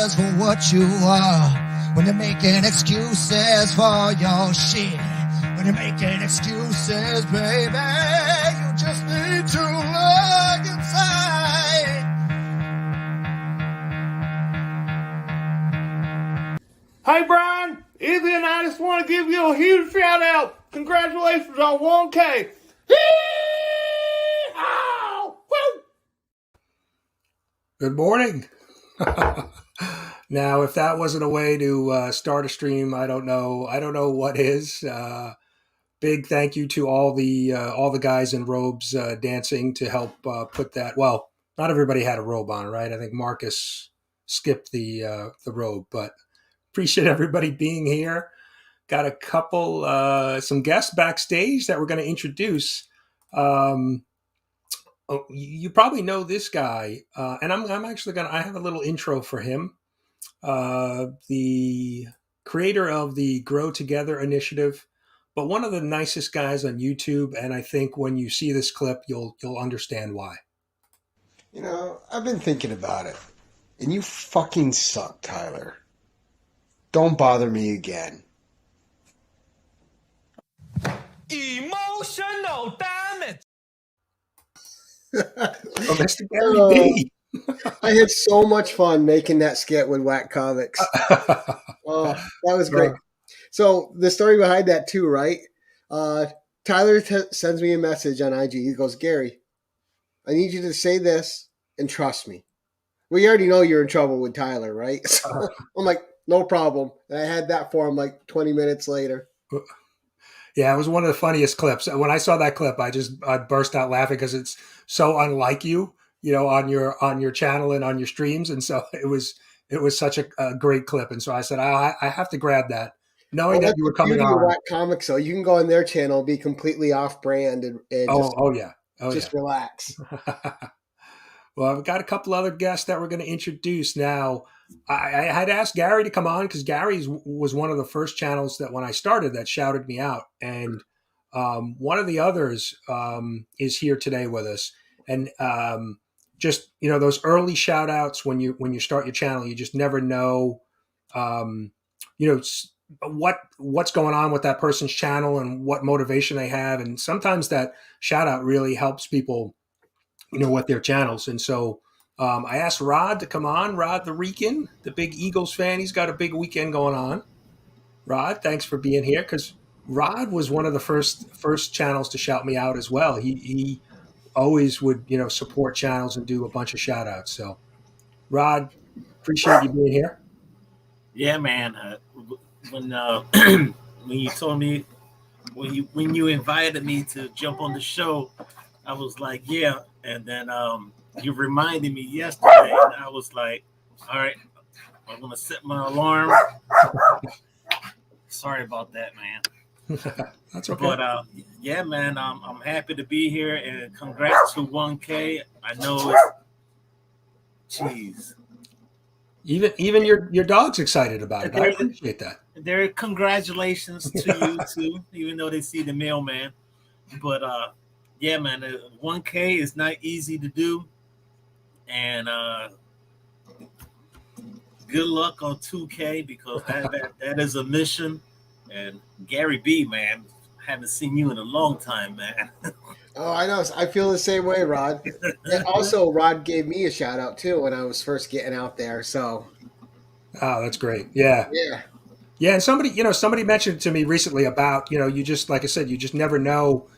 excuses for what you are, when you're making excuses for your shit, when you're making excuses, baby, you just need to look inside. Hey Brian, Izzy and I just want to give you a huge shout out. Congratulations on 1K. Yee-haw! Woo! Good morning. Now, if that wasn't a way to start a stream, I don't know what is. Big thank you to all the guys in robes dancing to help put that. Well, not everybody had a robe on, right? I think Marcus skipped the robe, but appreciate everybody being here. Got a couple some guests backstage that we're going to introduce. You probably know this guy, and I'm actually I have a little intro for him. The creator of the Grow Together initiative, but one of the nicest guys on YouTube. And I think when you see this clip, you'll understand why. You know, I've been thinking about it, and you fucking suck, Tyler. Don't bother me again. Emotional damage. Oh, Mr. Gary B. I had so much fun making that skit with Whack Comics. Oh, that was great. So the story behind that too, right? Tyler sends me a message on IG. He goes, Gary, I need you to say this and trust me. Well, you already know you're in trouble with Tyler, right? So I'm like, no problem. And I had that for him like 20 minutes later. Yeah, it was one of the funniest clips. When I saw that clip, I burst out laughing because it's so unlike you know, on your channel and on your streams. And so it was such a great clip. And so I said, I have to grab that, knowing that you were coming on. Whack Comics, so you can go on their channel, be completely off brand, and just relax. Well, I've got a couple other guests that we're going to introduce now. I had asked Gary to come on because Gary's was one of the first channels that when I started that shouted me out. And one of the others is here today with us. And just, you know, those early shout outs when you start your channel, you just never know, you know, what's going on with that person's channel and what motivation they have. And sometimes that shout out really helps people, you know, with their channels. And so I asked Rod to come on. Rod the Rican, the big Eagles fan. He's got a big weekend going on. Rod, thanks for being here, because Rod was one of the first channels to shout me out as well. He always would, you know, support channels and do a bunch of shout outs. So Rod, appreciate you being here. Yeah, man. When you told me, when you invited me to jump on the show, I was like, yeah. And then you reminded me yesterday, and I was like, all right, I'm gonna set my alarm. Sorry about that, man. That's okay. But yeah, man, I'm happy to be here, and congrats to 1K. I know it's, jeez. Even your dog's excited about it. I appreciate that. There, congratulations to you too, even though they see the mailman. But yeah, man, 1K is not easy to do, and good luck on 2K, because that is a mission. And Gary B, man, haven't seen you in a long time, man. Oh, I know. I feel the same way, Rod. And also, Rod gave me a shout out too when I was first getting out there. So, oh, that's great. Yeah. And somebody mentioned to me recently about, you know, you just, like I said, you just never know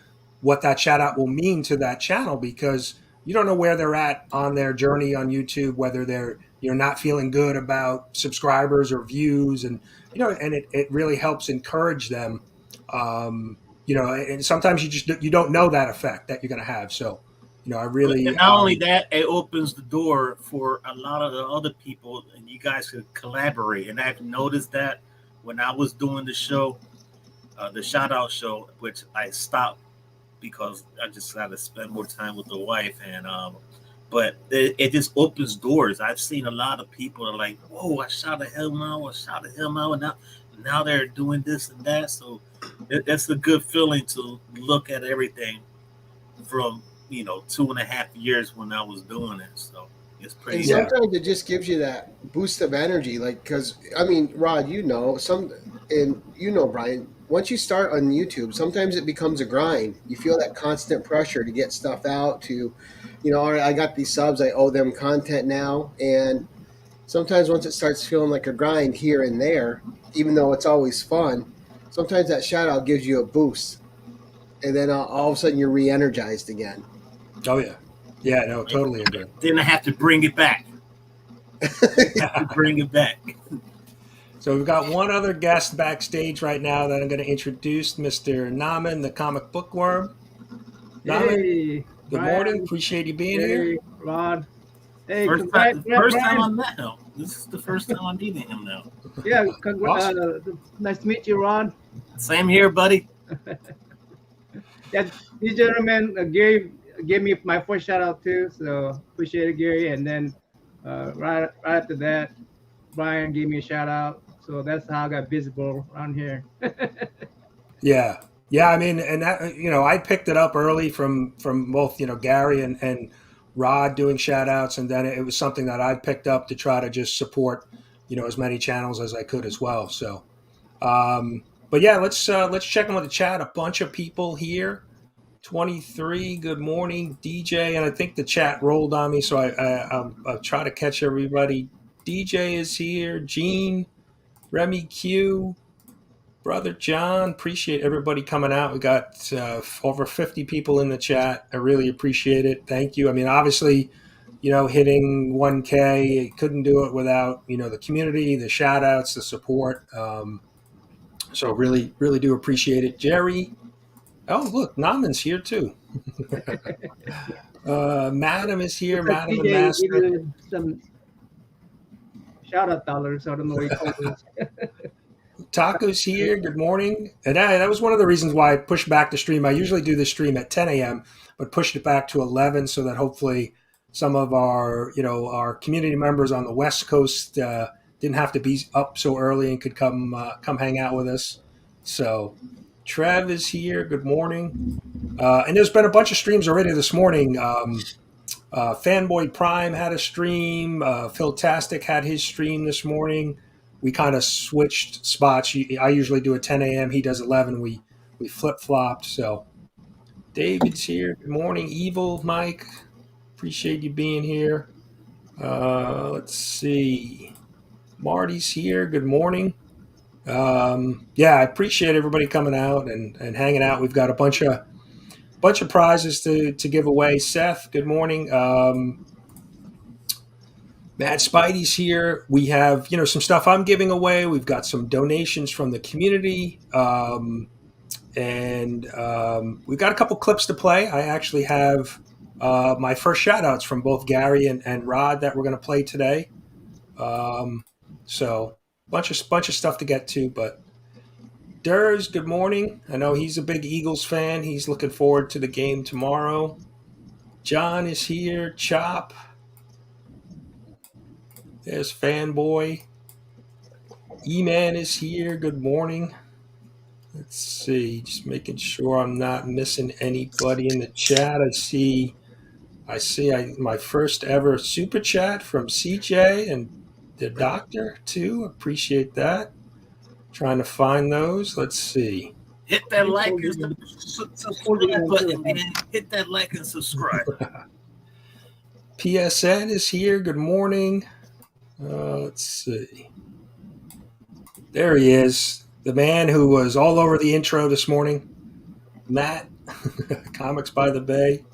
what that shout out will mean to that channel, because you don't know where they're at on their journey on YouTube, whether you're not feeling good about subscribers or views, and you know, and it really helps encourage them. You know, and sometimes you don't know that effect that you're going to have. So, you know, I really, and not only that, it opens the door for a lot of the other people, and you guys could collaborate. And I've noticed that when I was doing the show, the shout out show, which I stopped because I just got to spend more time with the wife, and but it just opens doors. I've seen a lot of people are like, "Whoa, I shouted him out, and now they're doing this and that." So that's a good feeling to look at everything from, you know, 2.5 years when I was doing it. So It's pretty. And Yeah. sometimes it just gives you that boost of energy, like because I mean, Rod, and Brian. Once you start on YouTube, sometimes it becomes a grind. You feel that constant pressure to get stuff out. All right, I got these subs, I owe them content now, and sometimes once it starts feeling like a grind here and there, even though it's always fun, sometimes that shout out gives you a boost, and then all of a sudden you're re-energized again. Oh yeah. Yeah, no, totally agree. Then I have to bring it back. So we've got one other guest backstage right now that I'm going to introduce, Mr. Naman, the Comic Bookworm. Naman, Hey, good Brian. morning. Appreciate you being here. Hey, Rod. Hey, first time I met him. This is the first time I'm meeting him now. Yeah, Awesome. Nice to meet you, Rod. Same here, buddy. Yeah, this gentleman gave me my first shout out too, so appreciate it, Gary. And then right after that, Brian gave me a shout out, so that's how I got visible around here. Yeah. I mean, and that, I picked it up early from both, Gary and Rod doing shout outs. And then it was something that I picked up to try to just support, as many channels as I could as well. So, but yeah, let's check in with the chat. A bunch of people here. 23, good morning, DJ. And I think the chat rolled on me, so I'll try to catch everybody. DJ is here. Gene, Remy Q, Brother John. Appreciate everybody coming out. We got over 50 people in the chat. I really appreciate it. Thank you. I mean, obviously, hitting 1K, couldn't do it without, the community, the shout outs, the support. So really, really do appreciate it. Jerry. Oh, look, Naman's here too. Madam is here. Madam and Master. Some shout out dollars. I don't know what you call this. Taco's here. Good morning. And that was one of the reasons why I pushed back the stream. I usually do the stream at 10 a.m., but pushed it back to 11 so that hopefully some of our, our community members on the West Coast didn't have to be up so early and could come hang out with us. So Trev is here. Good morning. And there's been a bunch of streams already this morning. FanBoy Prime had a stream. Philtastic had his stream this morning. We kind of switched spots. I usually do a 10 a.m. He does 11. We flip-flopped. So David's here. Good morning. Evil Mike. Appreciate you being here. Let's see. Marty's here. Good morning. I appreciate everybody coming out and hanging out. We've got a bunch of prizes to give away. Seth, good morning. Matt Spidey's here. We have, some stuff I'm giving away. We've got some donations from the community. And we've got a couple clips to play. I actually have my first shout outs from both Gary and Rod that we're going to play today. So bunch of stuff to get to, but Derrz, good morning. I know he's a big Eagles fan. He's looking forward to the game tomorrow. John is here. Chop. There's FanBoy. E-Man is here. Good morning. Let's see. Just making sure I'm not missing anybody in the chat. I see my first ever super chat from CJ and the doctor too. Appreciate that. Trying to find those. Let's see. Hit that like and subscribe button, man. Hit that like and subscribe. PSN is here. Good morning. Let's see. There he is. The man who was all over the intro this morning. Matt, Comics by the Bay.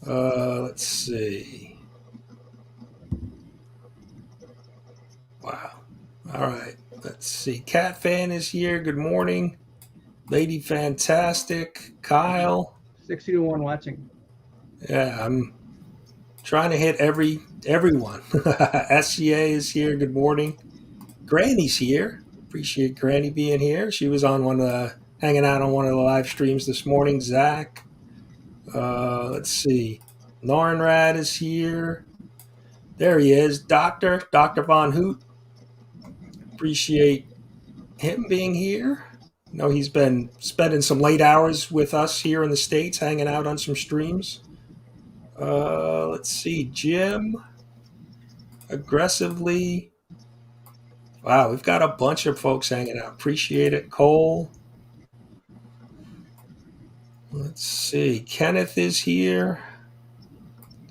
Let's see. Wow. All right. Let's see. Cat Fan is here. Good morning. Lady Fantastic. Kyle. 61 watching. Yeah, I'm trying to hit everyone. SCA is here. Good morning. Granny's here. Appreciate Granny being here. She was on hanging out on one of the live streams this morning. Zach. Let's see. Narnrad is here. There he is. Dr. Von Hoot. Appreciate him being here. I know he's been spending some late hours with us here in the States, hanging out on some streams. Let's see, Jim. Aggressively. Wow, we've got a bunch of folks hanging out. Appreciate it. Cole. Let's see. Kenneth is here.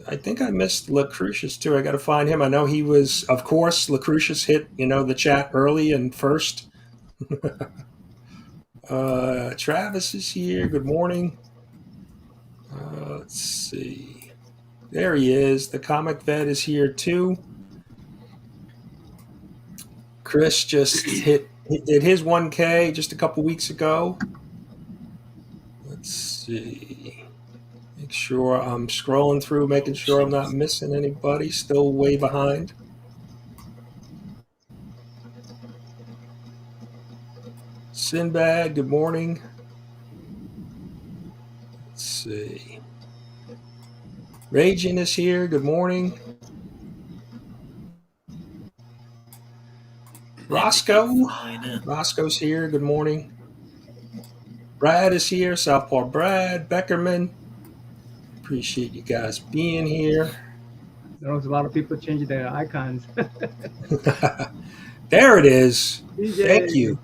I think I missed Lucretius too. I got to find him. I know he was, of course, Lucretius hit, the chat early and first. Travis is here. Good morning. Let's see. There he is. The comic vet is here too. Chris just did his 1K just a couple weeks ago. Let's see. Make sure I'm scrolling through, making sure I'm not missing anybody. Still way behind. Sinbad, good morning. Let's see. Raging is here. Good morning. Roscoe's here. Good morning. Brad is here. Southpaw Brad. Beckerman. Appreciate you guys being here. There was a lot of people changing their icons. There it is. DJ. Thank you.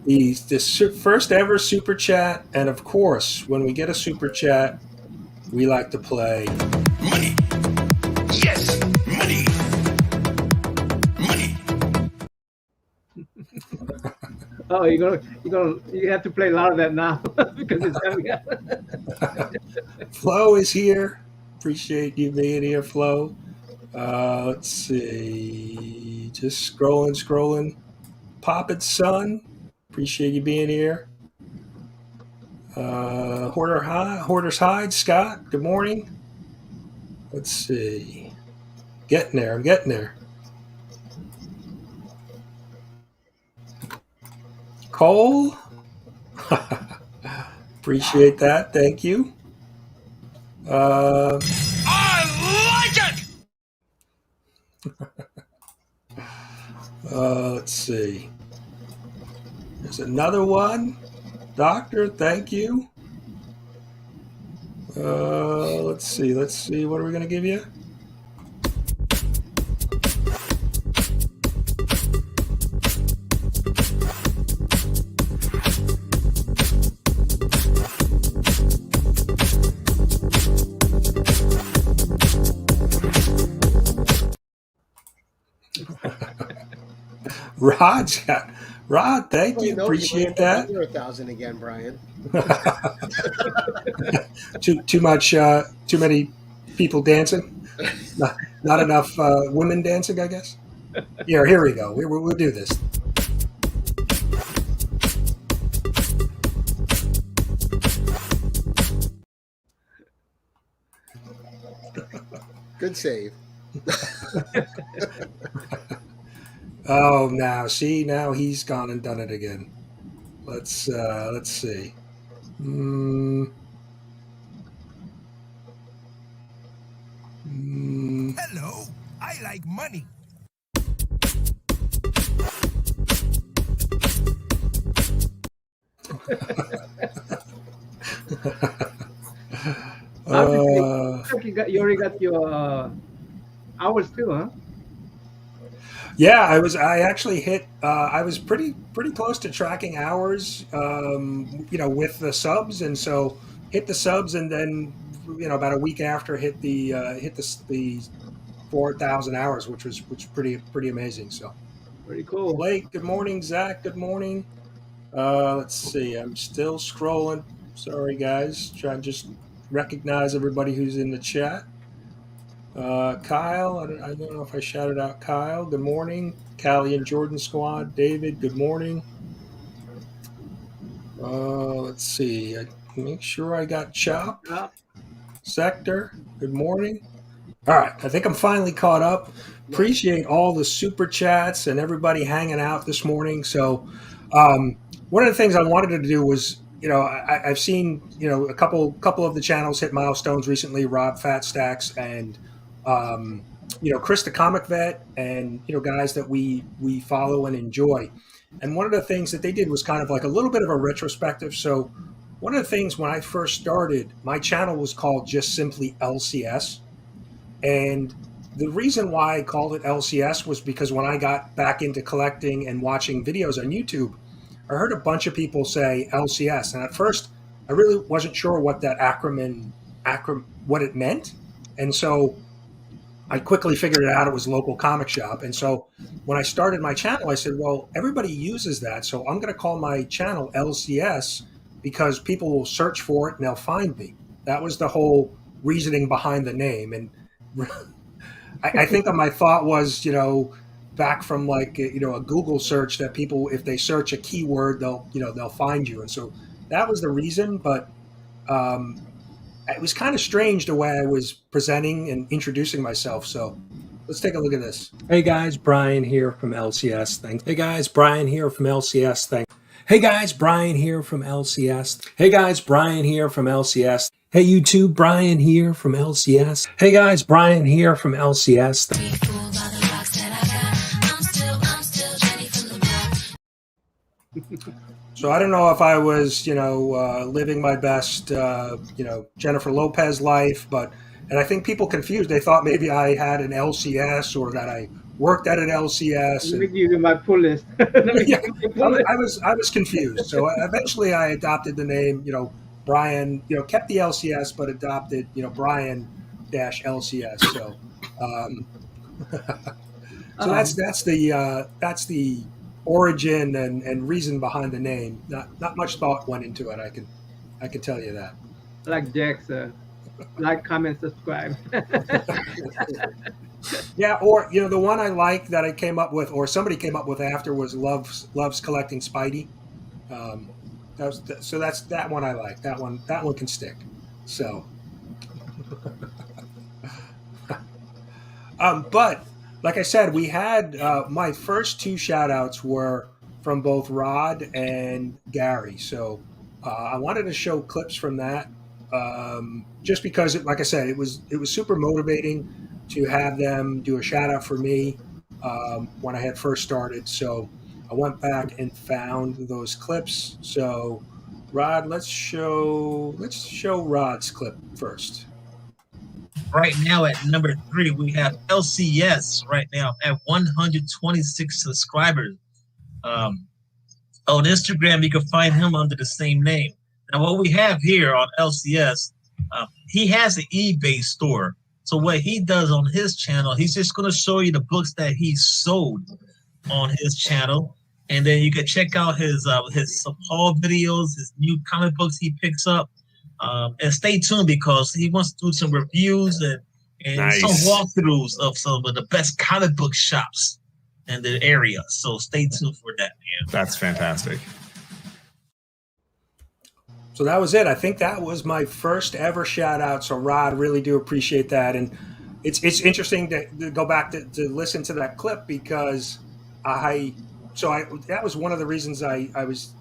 The first ever super chat. And of course, when we get a super chat, we like to play Money. Yes, money. Money. Oh, you have to play a lot of that now because it's coming up. Flo is here. Appreciate you being here, Flo. Let's see. Just scrolling. Poppet's son. Appreciate you being here. Hoarder's Hide, Scott. Good morning. Let's see. I'm getting there. Cole. Appreciate that. Thank you. I like it. Let's see. There's another one. Doctor, thank you. Let's see. What are we going to give you? Rod, thank you. Appreciate that. 1,000 again, Brian. Too many people dancing. Not enough women dancing, I guess. Here we go. We'll do this. Good save. Oh, now he's gone and done it again. Let's see. Hello, I like money. You already got your hours too, huh? Yeah, I actually hit. I was pretty close to tracking hours, with the subs, and so hit the subs, and then about a week after hit the 4,000 hours, which was pretty amazing. So pretty cool. Blake, good morning. Zach, good morning. Let's see. I'm still scrolling. Sorry, guys. Trying to just recognize everybody who's in the chat. Kyle, I don't know if I shouted out Kyle. Good morning. Callie and Jordan Squad. David, good morning. Let's see. Make sure I got Chop. Sector, good morning. All right. I think I'm finally caught up. Appreciate all the super chats and everybody hanging out this morning. So one of the things I wanted to do was, I've seen, a couple of the channels hit milestones recently, Rob Fat Stacks and Chris the Comic Vet, and guys that we follow and enjoy. And one of the things that they did was kind of like a little bit of a retrospective. So one of the things when I first started, my channel was called just simply LCS. And the reason why I called it LCS was because when I got back into collecting and watching videos on YouTube, I heard a bunch of people say LCS. And at first, I really wasn't sure what that acronym what it meant. And so I quickly figured it out. It was local comic shop. And so when I started my channel, I said, well, everybody uses that. So I'm going to call my channel LCS because people will search for it and they'll find me. That was the whole reasoning behind the name. And I think that my thought was, back from like, a Google search that people, if they search a keyword, they'll find you. And so that was the reason. But it was kind of strange the way I was presenting and introducing myself. So let's take a look at this. Hey guys, Brian here from LCS. Thanks. Hey guys, Brian here from LCS. Thanks. Hey guys, Brian here from LCS. Hey guys, Brian here from LCS. Hey YouTube, Brian here from LCS. Hey guys, Brian here from LCS. So I don't know if I was, living my best, Jennifer Lopez life, and I think people confused. They thought maybe I had an LCS or that I worked at an LCS. Let me give you my full list. I was confused. So eventually I adopted the name, Brian, kept the LCS, but adopted, Brian-LCS. So, that's the origin and reason behind the name. Not much thought went into it. I can tell you that. Like Jack's, like, comment, subscribe. Yeah, or the one I like that I came up with, or somebody came up with after, was loves collecting Spidey. So that's that one I like. That one can stick. So, but like I said, we had my first two shout outs were from both Rod and Gary. So I wanted to show clips from that just because, like I said, it was super motivating to have them do a shout out for me when I had first started. So I went back and found those clips. So Rod, let's show Rod's clip first. Right now at number 3, we have LCS right now at 126 subscribers. On Instagram, you can find him under the same name. Now, what we have here on LCS, he has an eBay store. So what he does on his channel, he's just going to show you the books that he sold on his channel. And then you can check out his haul videos, his new comic books he picks up. And stay tuned because he wants to do some reviews and Nice. some walkthroughs of some of the best comic book shops in the area. So stay tuned for that, man. That's fantastic. So that was it. I think that was my first ever shout out. So Rod, really do appreciate that. And it's interesting to go back to listen to that clip because that was one of the reasons I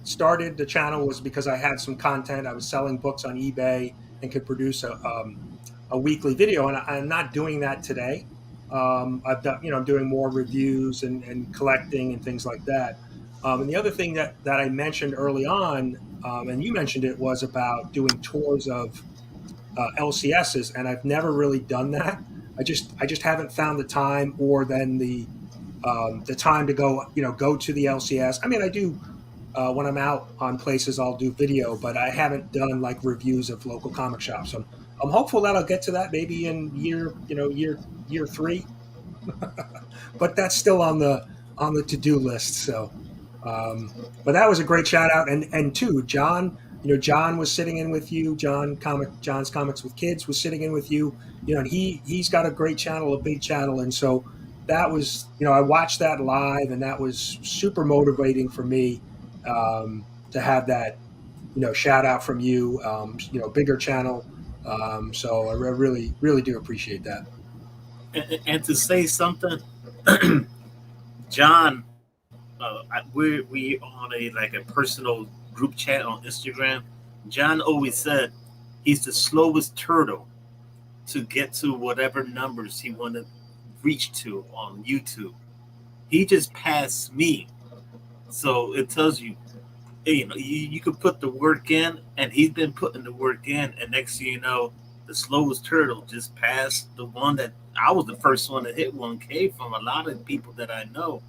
started the channel, was because I had some content. I was selling books on eBay and could produce a weekly video, and I'm not doing that today. I've done, I'm doing more reviews and collecting and things like that. And the other thing that I mentioned early on, and you mentioned it, was about doing tours of LCSs, and I've never really done that. I just haven't found the time or then the time to go to the LCS. I mean, I do when I'm out on places, I'll do video, but I haven't done like reviews of local comic shops. So I'm hopeful that I'll get to that maybe in year 3, but that's still on the to-do list. So, but that was a great shout out. And too, John, John was sitting in with you. John's Comics with Kids was sitting in with you. And he's got a great channel, a big channel, and so. That was, I watched that live, and that was super motivating for me to have that, shout out from you, bigger channel. So I really, really do appreciate that. And to say something, John, we on a personal group chat on Instagram. John always said he's the slowest turtle to get to whatever numbers he wanted. Reach to on YouTube. He just passed me. So it tells you you know, you could put the work in, and he's been putting the work in, and next thing you know, the slowest turtle just passed the one that I was the first one to hit 1K from a lot of people that I know.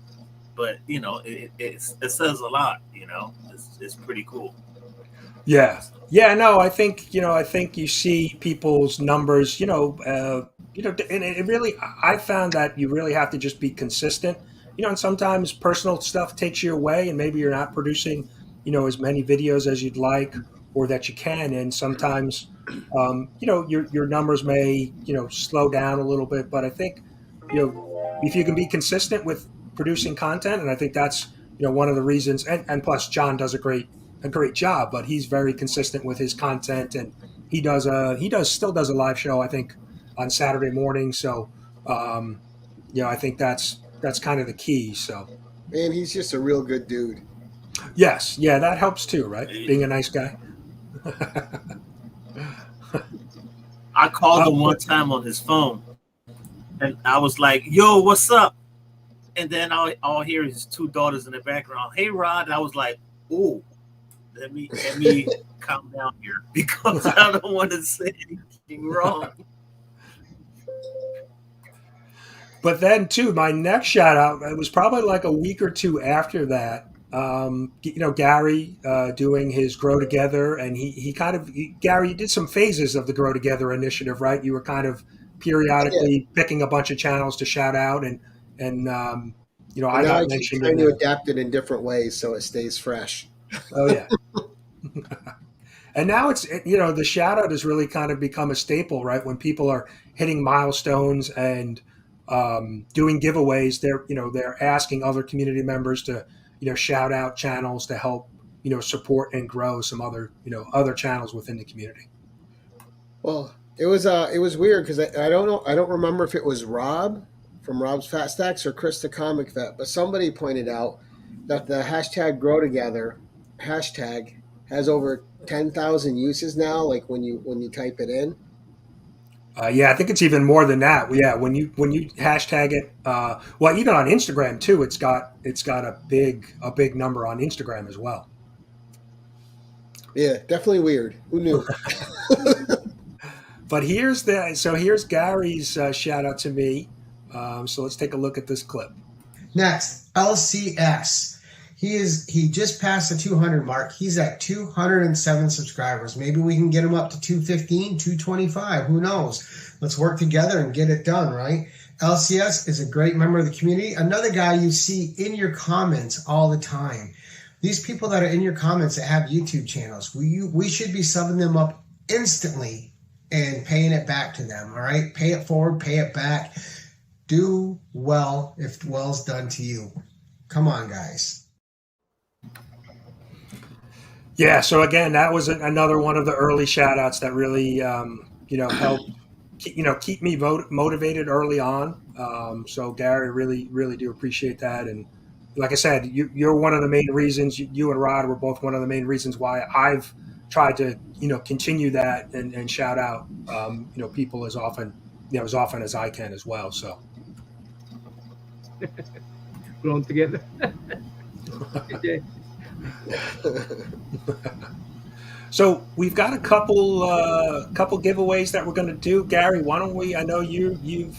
But you know, it says a lot. You know, it's pretty cool. Yeah. Yeah, no, I think, I think you see people's numbers, and it really, I found that you really have to just be consistent, and sometimes personal stuff takes you away and maybe you're not producing, as many videos as you'd like or that you can. And sometimes, your numbers may, slow down a little bit, but I think, if you can be consistent with producing content, and I think that's, one of the reasons, and plus John does a great job, but he's very consistent with his content, and he still does a live show, I think, on Saturday morning. So, I think that's kind of the key. So, Man, he's just a real good dude. yes, yeah, that helps too, right? Being a nice guy. I called him one time on his phone, and I was like, "Yo, what's up?" And then I'll hear his two daughters in the background. "Hey, Rod." And I was like, "Oh, let me calm down here because I don't want to say anything wrong." But then, too, my next shout out, it was probably like a week or two after that. Gary doing his Grow Together, and Gary, you did some phases of the Grow Together initiative, right? You were kind of periodically picking a bunch of channels to shout out, and I got mentioned. Trying to adapt it in different ways so it stays fresh. Oh yeah. And now the shout out has really kind of become a staple, right? When people are hitting milestones and doing giveaways, they're asking other community members to, shout out channels to help, support and grow some other channels within the community. Well, it was weird because I don't know. I don't remember if it was Rob from Rob's Fat Stacks or Chris the Comic Vet, but somebody pointed out that the hashtag Grow Together hashtag has over 10,000 uses now. Like when you type it in. Yeah, I think it's even more than that. Yeah, when you hashtag it, well, even on Instagram too, it's got a big number on Instagram as well. Yeah, definitely weird. Who knew? But here's Gary's shout out to me. So let's take a look at this clip. Next, LCS. He just passed the 200 mark. He's at 207 subscribers. Maybe we can get him up to 215, 225. Who knows? Let's work together and get it done, right? LCS is a great member of the community. Another guy you see in your comments all the time. These people that are in your comments that have YouTube channels, we should be subbing them up instantly and paying it back to them, all right? Pay it forward, pay it back. Do well if well's done to you. Come on, guys. Yeah, so again, that was another one of the early shout-outs that really, helped, keep me motivated early on. So Gary, really do appreciate that. And like I said, you're one of the main reasons, you and Rod were both one of the main reasons why I've tried to, continue that and shout out, people as often as I can as well. So. Grown together. So we've got a couple giveaways that we're going to do. Gary, why don't we? I know you've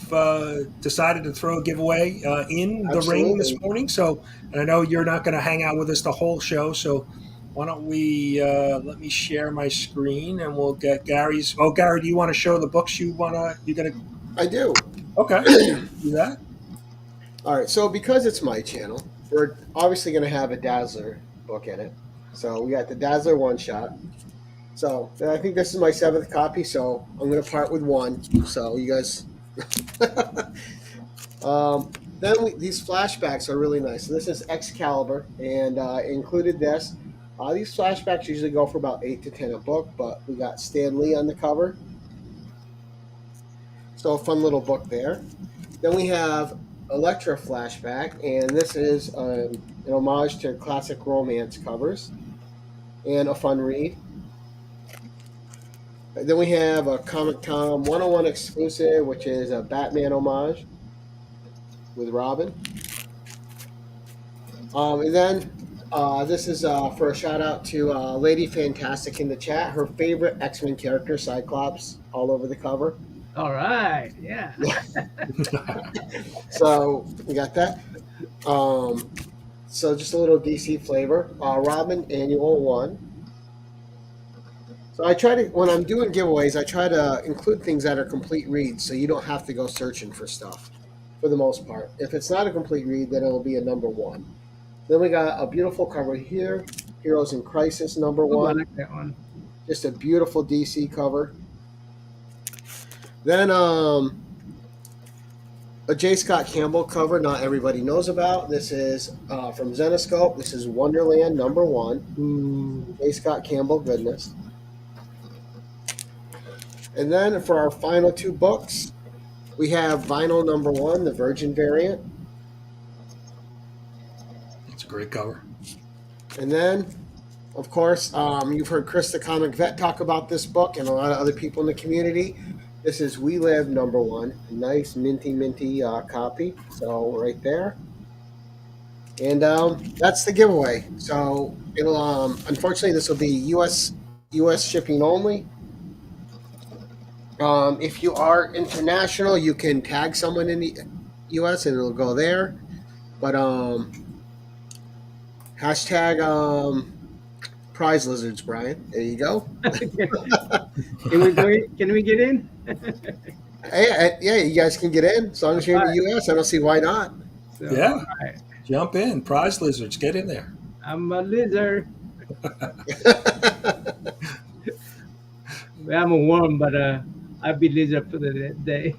decided to throw a giveaway in the ring this morning. So, and I know you're not going to hang out with us the whole show. So why don't we let me share my screen and we'll get Gary's. Oh, Gary, do you want to show the books you're gonna? I do. Okay, do that. All right. So because it's my channel, we're obviously going to have a Dazzler book in it. So we got the Dazzler one shot. So I think this is my 7th copy, so I'm going to part with one. So you guys. These flashbacks are really nice. So this is Excalibur, and included this. These flashbacks usually go for about 8 to 10 a book, but we got Stan Lee on the cover. So a fun little book there. Then we have Elektra flashback, and this is an homage to classic romance covers and a fun read. And then we have a Comic Tom 101 exclusive, which is a Batman homage with Robin. And then This is for a shout out to Lady Fantastic in the chat. Her favorite X-Men character, Cyclops, all over the cover. All right. Yeah. So we got that. So just a little DC flavor. Robin Annual 1. So I try to, when I'm doing giveaways, I try to include things that are complete reads, so you don't have to go searching for stuff, for the most part. If it's not a complete read, then it'll be a number 1. Then we got a beautiful cover here, Heroes in Crisis number Oh, I 1. like that one. Just a beautiful DC cover. Then a J. Scott Campbell cover not everybody knows about. This is from Zenescope. This is Wonderland number 1. Ooh. J. Scott Campbell goodness. And then for our final 2 books, we have Vinyl number 1, the Virgin variant. It's a great cover. And then, of course, you've heard Chris the Comic Vet talk about this book and a lot of other people in the community. This is We Live number 1. A nice minty copy. So right there. And that's the giveaway. So it'll unfortunately this will be US shipping only. If you are international, you can tag someone in the US and it'll go there. But hashtag prize lizards, Brian. There you go. Can we get in? Hey, yeah, you guys can get in as long as you're in the US. I don't see why not. So, Yeah. all right. Jump in. Prize lizards. Get in there. I'm a lizard. Well, I'm a worm, but I'll be lizard for the day.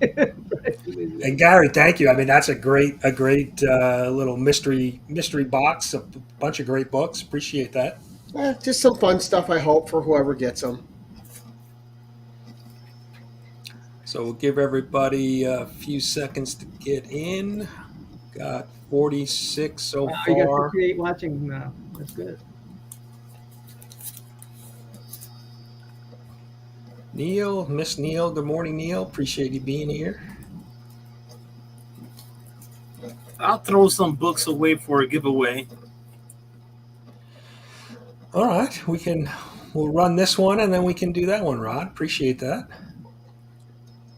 And Gary, thank you. I mean, that's a great little mystery box, a bunch of great books. Appreciate that. Just some fun stuff, I hope, for whoever gets them. So we'll give everybody a few seconds to get in. Got 46 so You got far. 58 watching now. That's good. Neil, Miss Neil, good morning, Neil. Appreciate you being here. I'll throw some books away for a giveaway. All right, we'll run this one and then we can do that one, Rod. Appreciate that.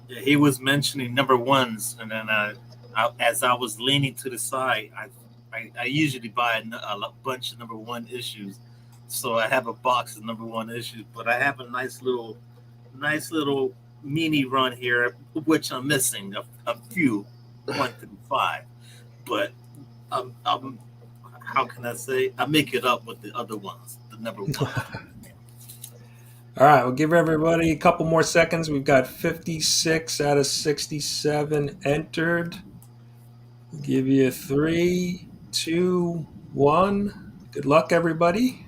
Yeah, he was mentioning number 1s, and then as I was leaning to the side, I usually buy a bunch of number 1 issues, so I have a box of number 1 issues. But I have a nice little mini run here, which I'm missing a few 1 through 5. But how can I say? I make it up with the other ones, the number 1. All right, we'll give everybody a couple more seconds. We've got 56 out of 67 entered. We'll give you 3, 2, 1. Good luck, everybody.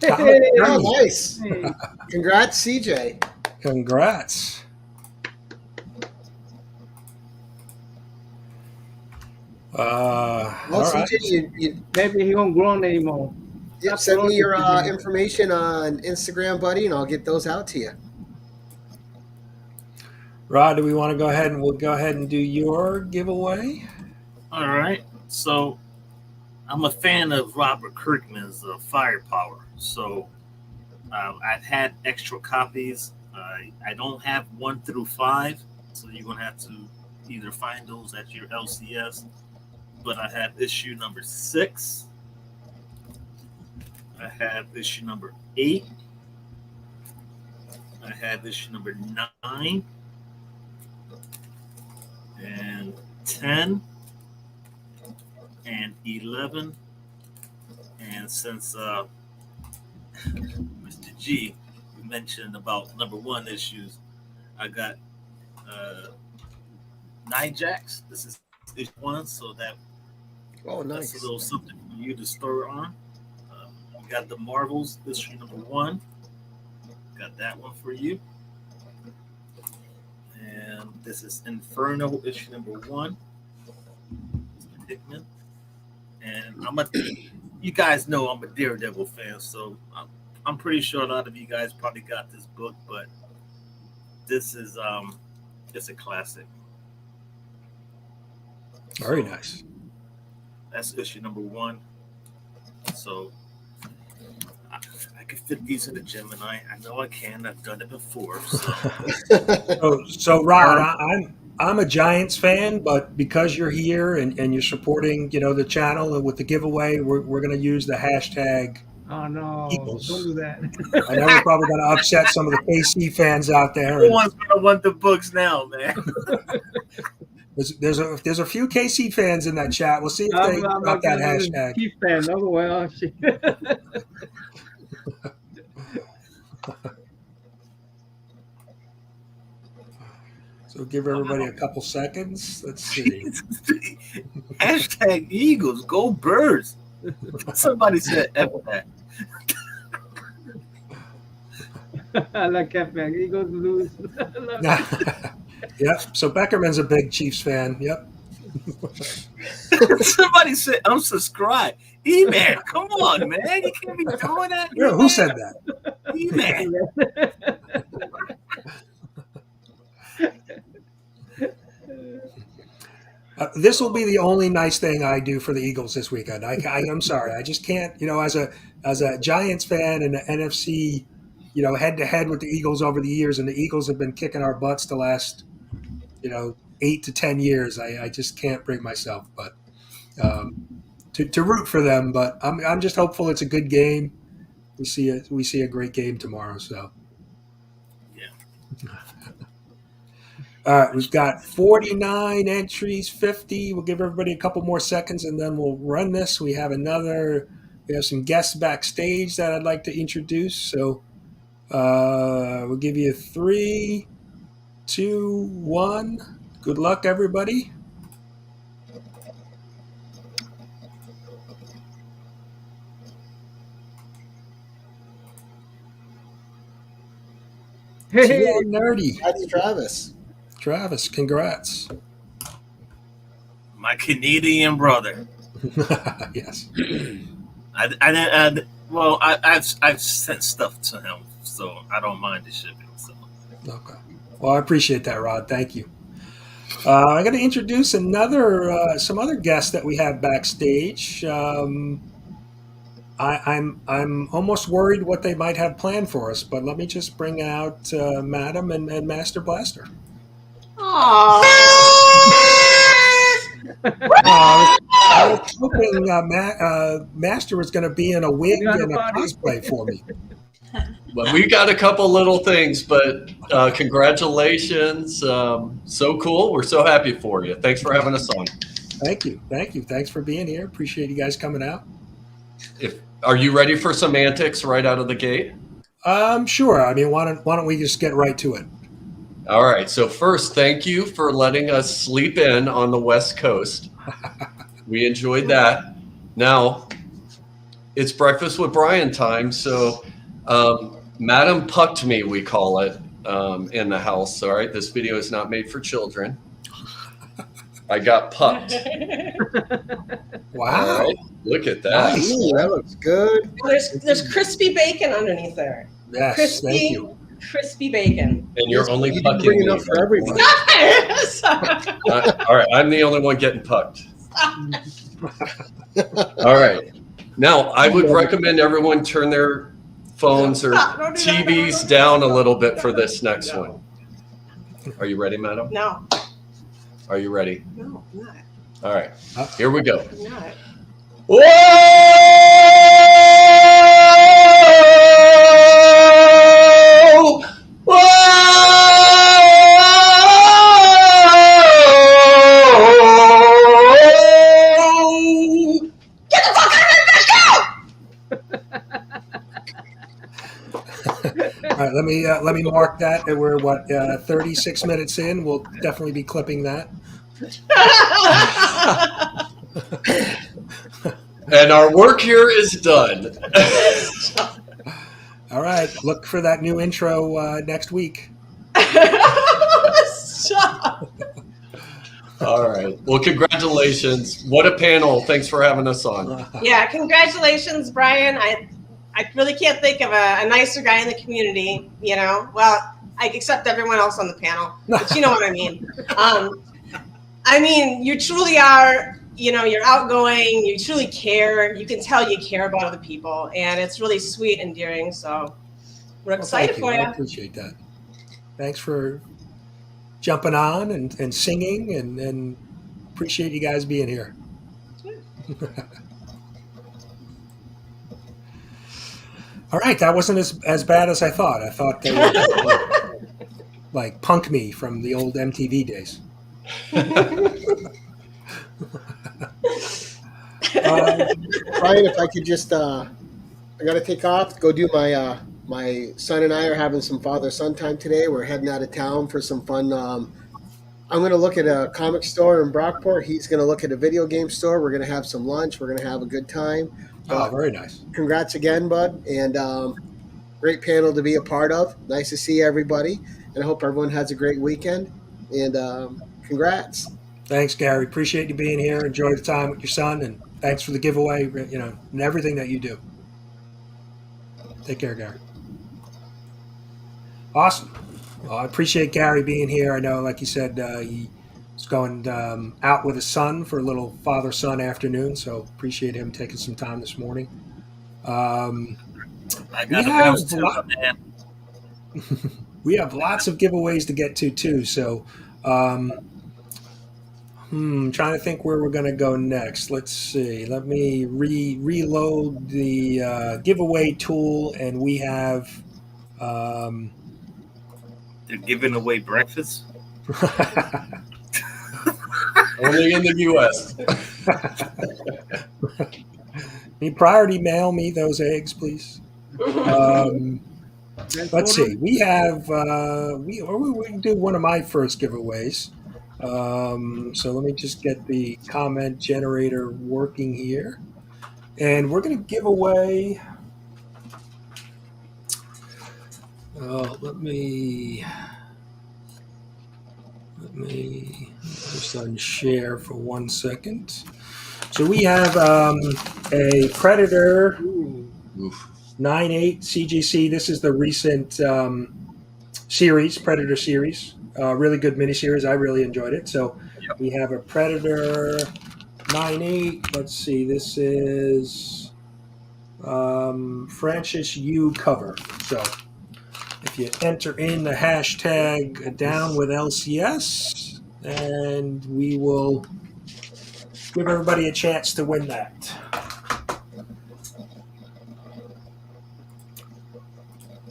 Oh, nice. Hey. Congrats, CJ. Congrats. Well, all right. CJ, you Maybe he won't grow anymore. send me your information on Instagram, buddy, and I'll get those out to you. Rod, do we want to go ahead and we'll go ahead and do your giveaway? All right. So I'm a fan of Robert Kirkman's Firepower. So I've had extra copies. I don't have 1 through 5, so you're going to have to either find those at your LCS. But I have issue number 6. I have issue number 8. I have issue number 9 and 10 and 11. And since Mr. G mentioned about number 1 issues, I got 9 Jacks. This is issue 1, so that's Nice. a little something for you to store on. We got the Marvels issue number 1. Got that one for you. And this is Inferno issue number 1. Mr. Hickman. And you guys know I'm a Daredevil fan, so I'm pretty sure a lot of you guys probably got this book, but this is it's a classic. Very nice. That's issue number 1. So I can fit these in the gym, and I know I can. I've done it before. So Rod, I'm a Giants fan, but because you're here and you're supporting, the channel with the giveaway, we're going to use the hashtag. Oh no! Eagles. Don't do that. I know we're probably going to upset some of the KC fans out there. Everyone's going to want the books now, man. There's a few KC fans in that chat. We'll see if they got that hashtag. Chief fan. Oh well. So give everybody a couple seconds. Let's see. Hashtag Eagles, go Birds. Somebody said F that. I like Catman. Eagles lose. Yep. So Beckerman's a big Chiefs fan. Yep. Somebody said unsubscribe. E-Man, come on, man. You can't be doing that. Yeah, who said that? E-Man. This will be the only nice thing I do for the Eagles this weekend. I'm sorry. I just can't, as a Giants fan and the NFC, head to head with the Eagles over the years, and the Eagles have been kicking our butts the last, 8 to 10 years. I just can't bring myself, but to root for them. But I'm just hopeful it's a good game. We see a great game tomorrow. So. All right, we've got 49 entries, 50. We'll give everybody a couple more seconds, and then we'll run this. We have some guests backstage that I'd like to introduce. So we'll give you 3, 2, 1. Good luck, everybody. Hey, nerdy. That's Travis. Travis, congrats. My Canadian brother. Yes. I've sent stuff to him, so I don't mind the shipping. So. Okay. Well, I appreciate that, Rod. Thank you. I'm going to introduce some other guests that we have backstage. I'm almost worried what they might have planned for us, but let me just bring out Madam and Master Blaster. Aww. I was hoping Master was going to be in a wig and a cosplay for me. Well, we got a couple little things, but congratulations. So cool. We're so happy for you. Thanks for having us on. Thank you. Thanks for being here. Appreciate you guys coming out. Are you ready for some antics right out of the gate? Sure. I mean, why don't we just get right to it? All right. So first, thank you for letting us sleep in on the West Coast. We enjoyed that. Now, it's breakfast with Brian time. So Madam Pucked Me, we call it in the house. All right. This video is not made for children. I got pucked. Wow. Right, look at that. Nice. Ooh, that looks good. There's crispy bacon underneath there. Yes, thank you. Crispy bacon. And you're only You pucking bring me. enough for everybody. All right, I'm the only one getting pucked. All right. Now, I would recommend everyone turn their phones or TVs down a little bit for this next one. Are you ready, madam? No. Are you ready? No, I'm not. All right. Here we go. I'm not. Whoa! Get the fuck out of here! All right, let me mark that. We're 36 minutes in. We'll definitely be clipping that. And our work here is done. All right, look for that new intro next week. Stop. All right. Well, congratulations. What a panel. Thanks for having us on. Yeah, congratulations, Brian. I really can't think of a nicer guy in the community, you know. Well, except everyone else on the panel, but you know what I mean. I mean, you truly are, you're outgoing, you truly care. You can tell you care about other people, and it's really sweet and endearing. So we're excited for you. I appreciate that. Thanks for jumping on and singing, and appreciate you guys being here. All right, that wasn't as bad as I thought. I thought they were like Punk Me from the old MTV days. Brian, if I could just, I got to take off, go do my son and I are having some father-son time today. We're heading out of town for some fun. I'm going to look at a comic store in Brockport. He's going to look at a video game store. We're going to have some lunch. We're going to have a good time. Very nice. Congrats again, bud. And great panel to be a part of. Nice to see everybody. And I hope everyone has a great weekend. And congrats. Thanks, Gary. Appreciate you being here. Enjoy the time with your son. And thanks for the giveaway, and everything that you do. Take care, Gary. Awesome. Well, I appreciate Gary being here. I know, like you said, he's going out with his son for a little father-son afternoon, so appreciate him taking some time this morning. We have lots of giveaways to get to, too, so trying to think where we're going to go next. Let's see. Let me reload the giveaway tool, and we have... They're giving away breakfast? Only in the U.S. Can you priority mail me those eggs, please? Let's see. We have we can do one of my first giveaways. So let me just get the comment generator working here, and we're going to give away. Let me just unshare for 1 second. So we have a Predator 9/8 CGC. This is the recent series, Predator series. Really good miniseries. I really enjoyed it. So we have a Predator 9/8. Let's see. This is Francis U cover. So if you enter in the hashtag down with LCS, and we will give everybody a chance to win that.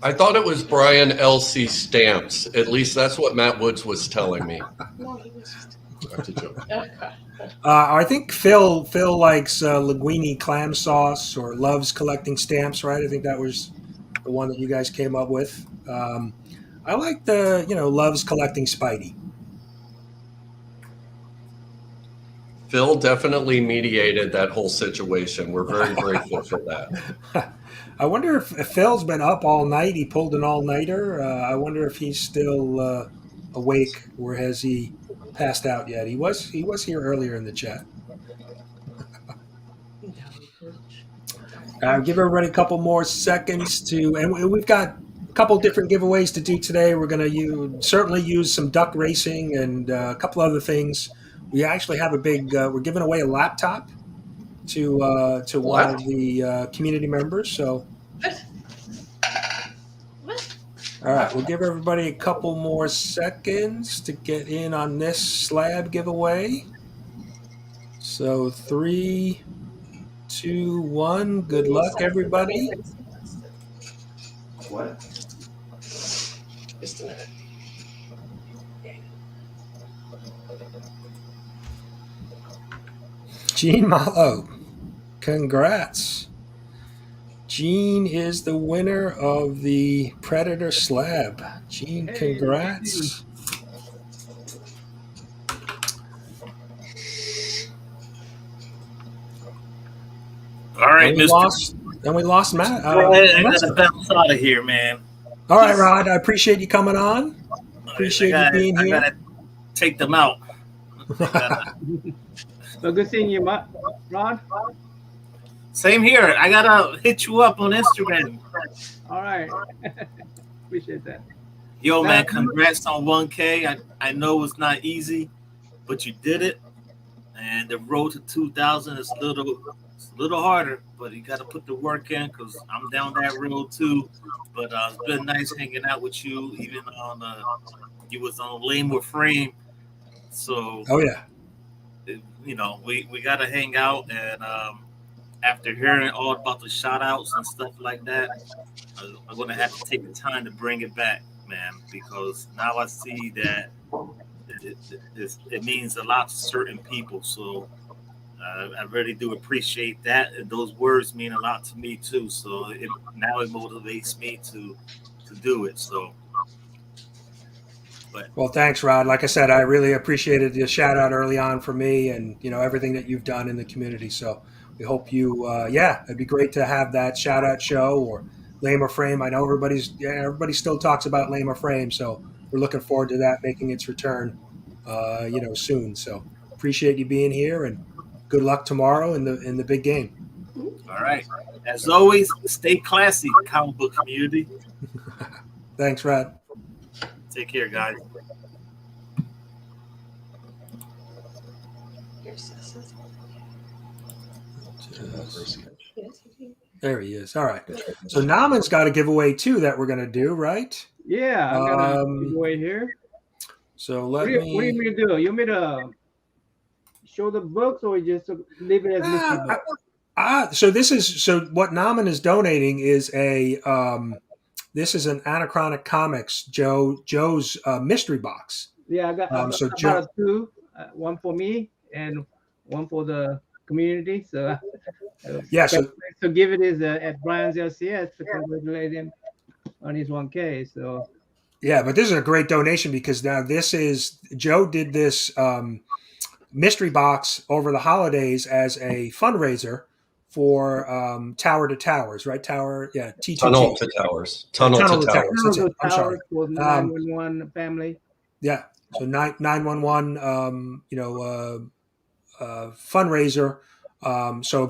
I thought it was Brian LC Stamps. At least that's what Matt Woods was telling me. That's a joke. I think Phil likes linguine clam sauce or loves collecting stamps, right? I think that was the one that you guys came up with. I like the, loves collecting Spidey. Phil definitely mediated that whole situation. We're very grateful for that. I wonder if Phil's been up all night. He pulled an all-nighter. I wonder if he's still awake, or has he passed out yet? He was here earlier in the chat. Give everybody a couple more seconds and we've got a couple different giveaways to do today. We're going to certainly use some duck racing and a couple other things. We actually have a big. We're giving away a laptop to one of the community members. So, all right, we'll give everybody a couple more seconds to get in on this slab giveaway. So 3, 2, 1. Good luck, everybody. What? Just a minute. Gene Malo, congrats. Gene is the winner of the Predator slab. Gene, congrats. All right, Then we lost Matt. I got to bounce out of here, man. All right, Rod. I appreciate you coming on. Appreciate you being here. I got to take them out. So good seeing you, Rod. Same here. I got to hit you up on Instagram. All right. Appreciate that. Yo, man, congrats on 1K. I know it's not easy, but you did it. And the road to 2,000 is a little harder, but you got to put the work in because I'm down that road too. But it's been nice hanging out with you, even on you was on Lame with Frame. So, oh yeah, you know, we got to hang out. And after hearing all about the shout outs and stuff like that, I'm going to have to take the time to bring it back, man, because now I see that it means a lot to certain people. So I really do appreciate that. And those words mean a lot to me too. So now it motivates me to do it. So. Well, thanks, Rod. Like I said, I really appreciated the shout out early on for me and, you know, everything that you've done in the community. So we hope you, it'd be great to have that shout out show or Lame or Frame. I know everybody still talks about Lame or Frame. So we're looking forward to that making its return, soon. So appreciate you being here and good luck tomorrow in the big game. All right. As always, stay classy, comic book community. Thanks, Rod. Take care, guys. There he is. All right. So Naman's got a giveaway too that we're going to do, right? Yeah, I got a giveaway here. So what do you need me to do? You want me to show the books or just leave it as mystery book? So what Naman is donating is this is an Anachronic Comics Joe's mystery box. Yeah, I got two, one for me and one for the community. So so give it is at Brian's LCS to congratulate him on his 1K. So yeah, but this is a great donation because now Joe did this mystery box over the holidays as a fundraiser for Tower to Towers, right? TTG. Tunnel to Towers. Tunnel to Towers. I'm sorry. For 911 family. Yeah. So 911, fundraiser. So a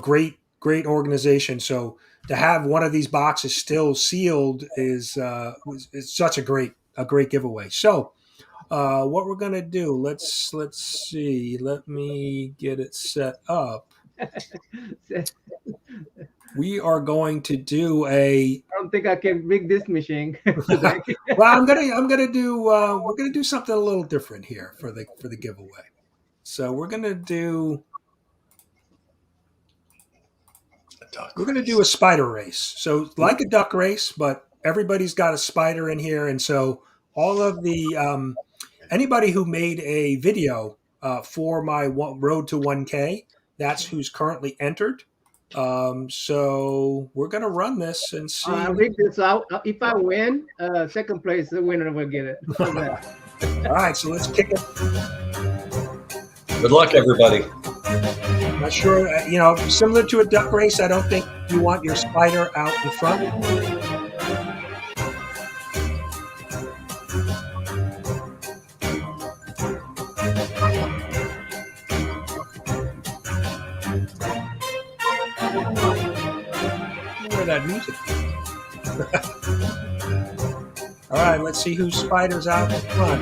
great organization. So to have one of these boxes still sealed is such a great giveaway. So what we're gonna do? Let's see. Let me get it set up. We are going to do I don't think I can rig this machine. Well, we're gonna do something a little different here for the giveaway. So we're gonna do a spider race. So like a duck race, but everybody's got a spider in here, and so all of the anybody who made a video for my road to 1K, that's who's currently entered. So we're gonna run this and see. I rig this out. If I win, second place, the winner will get it. All right, so let's kick it. Good luck, everybody. Not sure, similar to a duck race, I don't think you want your spider out in front. That music. All right, let's see whose spider's out in front.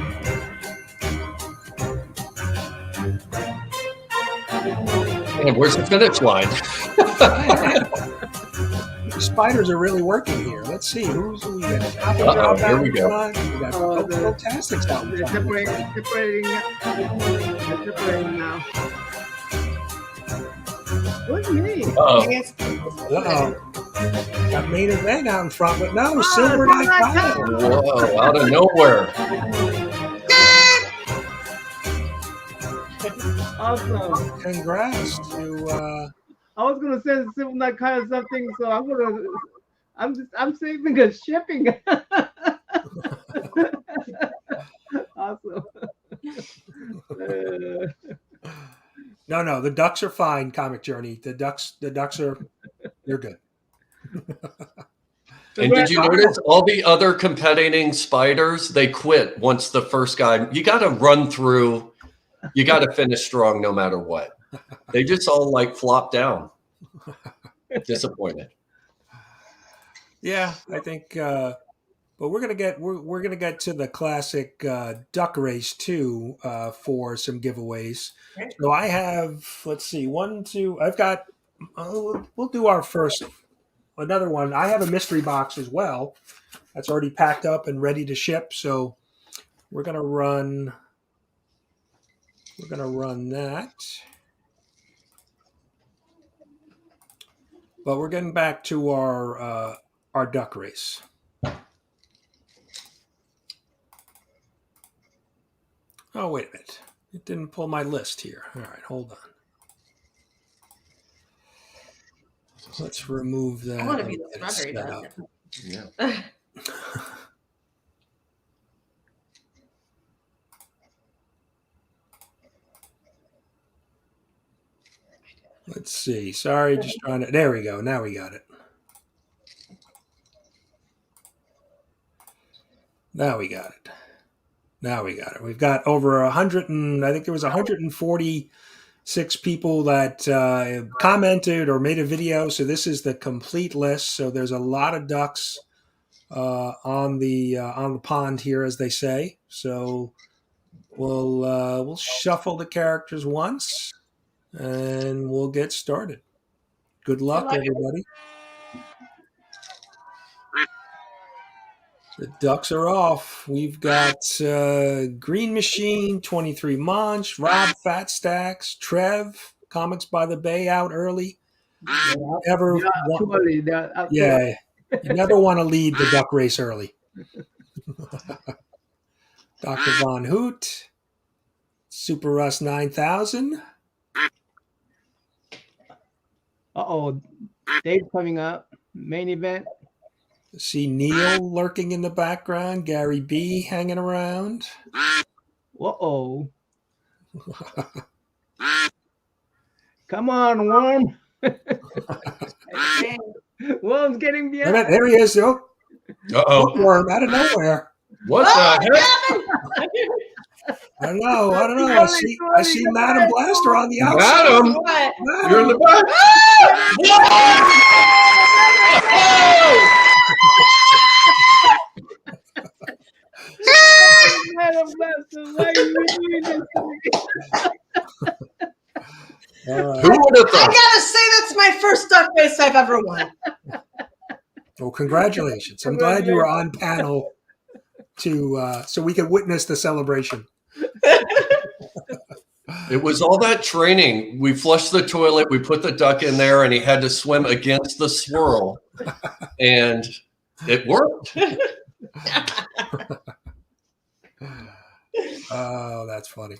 And where's the finish line? The spiders are really working here. Let's see who we got. Here we go. We got Philtastic's out in front. Separating now. What's me? Uh-oh. Got main event out in front, but no, Silver Knight Tyler. Whoa, out of nowhere. Awesome. Congrats to I was gonna send Silver Knight Kyle something, so I'm saving the shipping. Awesome. No, the ducks are fine, Comic Journey. The ducks they're good. And did you notice all the other competing spiders? They quit once the first guy. You got to run through. You got to finish strong no matter what. They just all flop down. Disappointed. Yeah, I think But we're gonna get to the classic duck race too for some giveaways. So I have, let's see, 1, 2. I've got. We'll do our first. Another one. I have a mystery box as well. That's already packed up and ready to ship. So we're gonna run. We're gonna run that. But we're getting back to our duck race. Oh, wait a minute. It didn't pull my list here. All right, hold on. Let's remove that. I want to be the strawberry duck. Yeah. Let's see. Sorry, just trying to. There we go. Now we got it. Now we got it. Now we got it. We've got over 100 and I think there was 146 people that commented or made a video. So this is the complete list. So there's a lot of ducks on the pond here, as they say. So we'll shuffle the characters once, and we'll get started. Good luck, everybody. The ducks are off. We've got Green Machine, 23 Monch, Rob Fat Stacks, Trev, Comics by the Bay out early. You never want to lead the duck race early. Dr. Von Hoot, SuperRus 9000. Dave's coming up. Main event. See Neil lurking in the background. Gary B hanging around. Come on, Worm. Worm's getting behind. There he is. Oh. Uh-oh. Worm out of nowhere. What the heck? I don't know. I see Madam Blaster on the outside. Madam, you're in the back. Madam Blaster, why are you doing this to me? Who would have thought? I gotta say, that's my first duck race I've ever won. Well, congratulations. I'm glad you were on panel so we could witness the celebration. It was all that training. We flushed the toilet, we put the duck in there, and he had to swim against the swirl. And it worked. Oh, that's funny.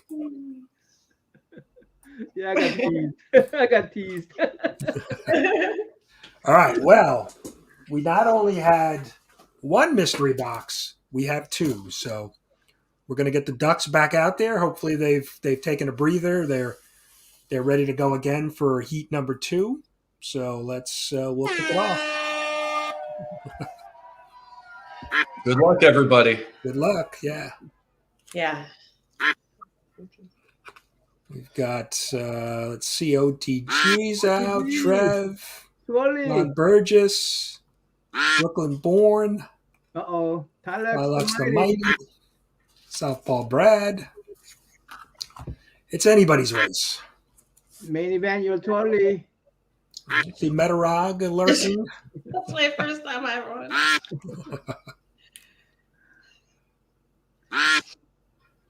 Yeah, I got teased. All right. Well, we not only had one mystery box, we have two. So we're going to get the ducks back out there. Hopefully they've taken a breather. They're ready to go again for heat number 2. So we'll kick it off. Good luck, everybody. Good luck. Yeah. Yeah. We've got let's see, OTG's out, Trev, Ron Burgess, Brooklyn Born, Alex the Mighty, Southpaw Brad. It's anybody's race. Main event, you're totally. See Metarog lurking. That's my first time I ever won.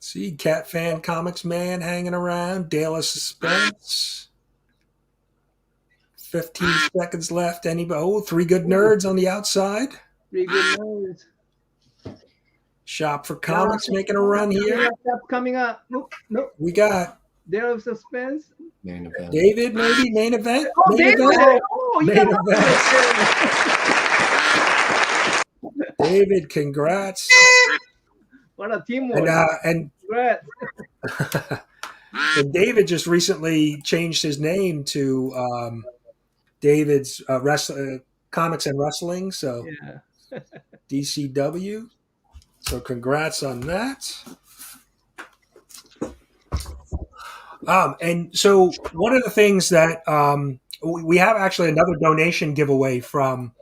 See Cat Fan Comics Man hanging around. Dale of Suspense. 15 seconds left. Anybody? Oh, 3 good nerds on the outside. 3 good nerds. Shop for Comics making a run here. Coming up. Nope. We got Dale of Suspense. Main event. David, maybe main event. Oh, main David. event. Oh, main event. David, congrats. What a teamwork. And congrats. and David just recently changed his name to David's Comics and Wrestling. So yeah. DCW. So congrats on that. And so one of the things that we have actually another donation giveaway from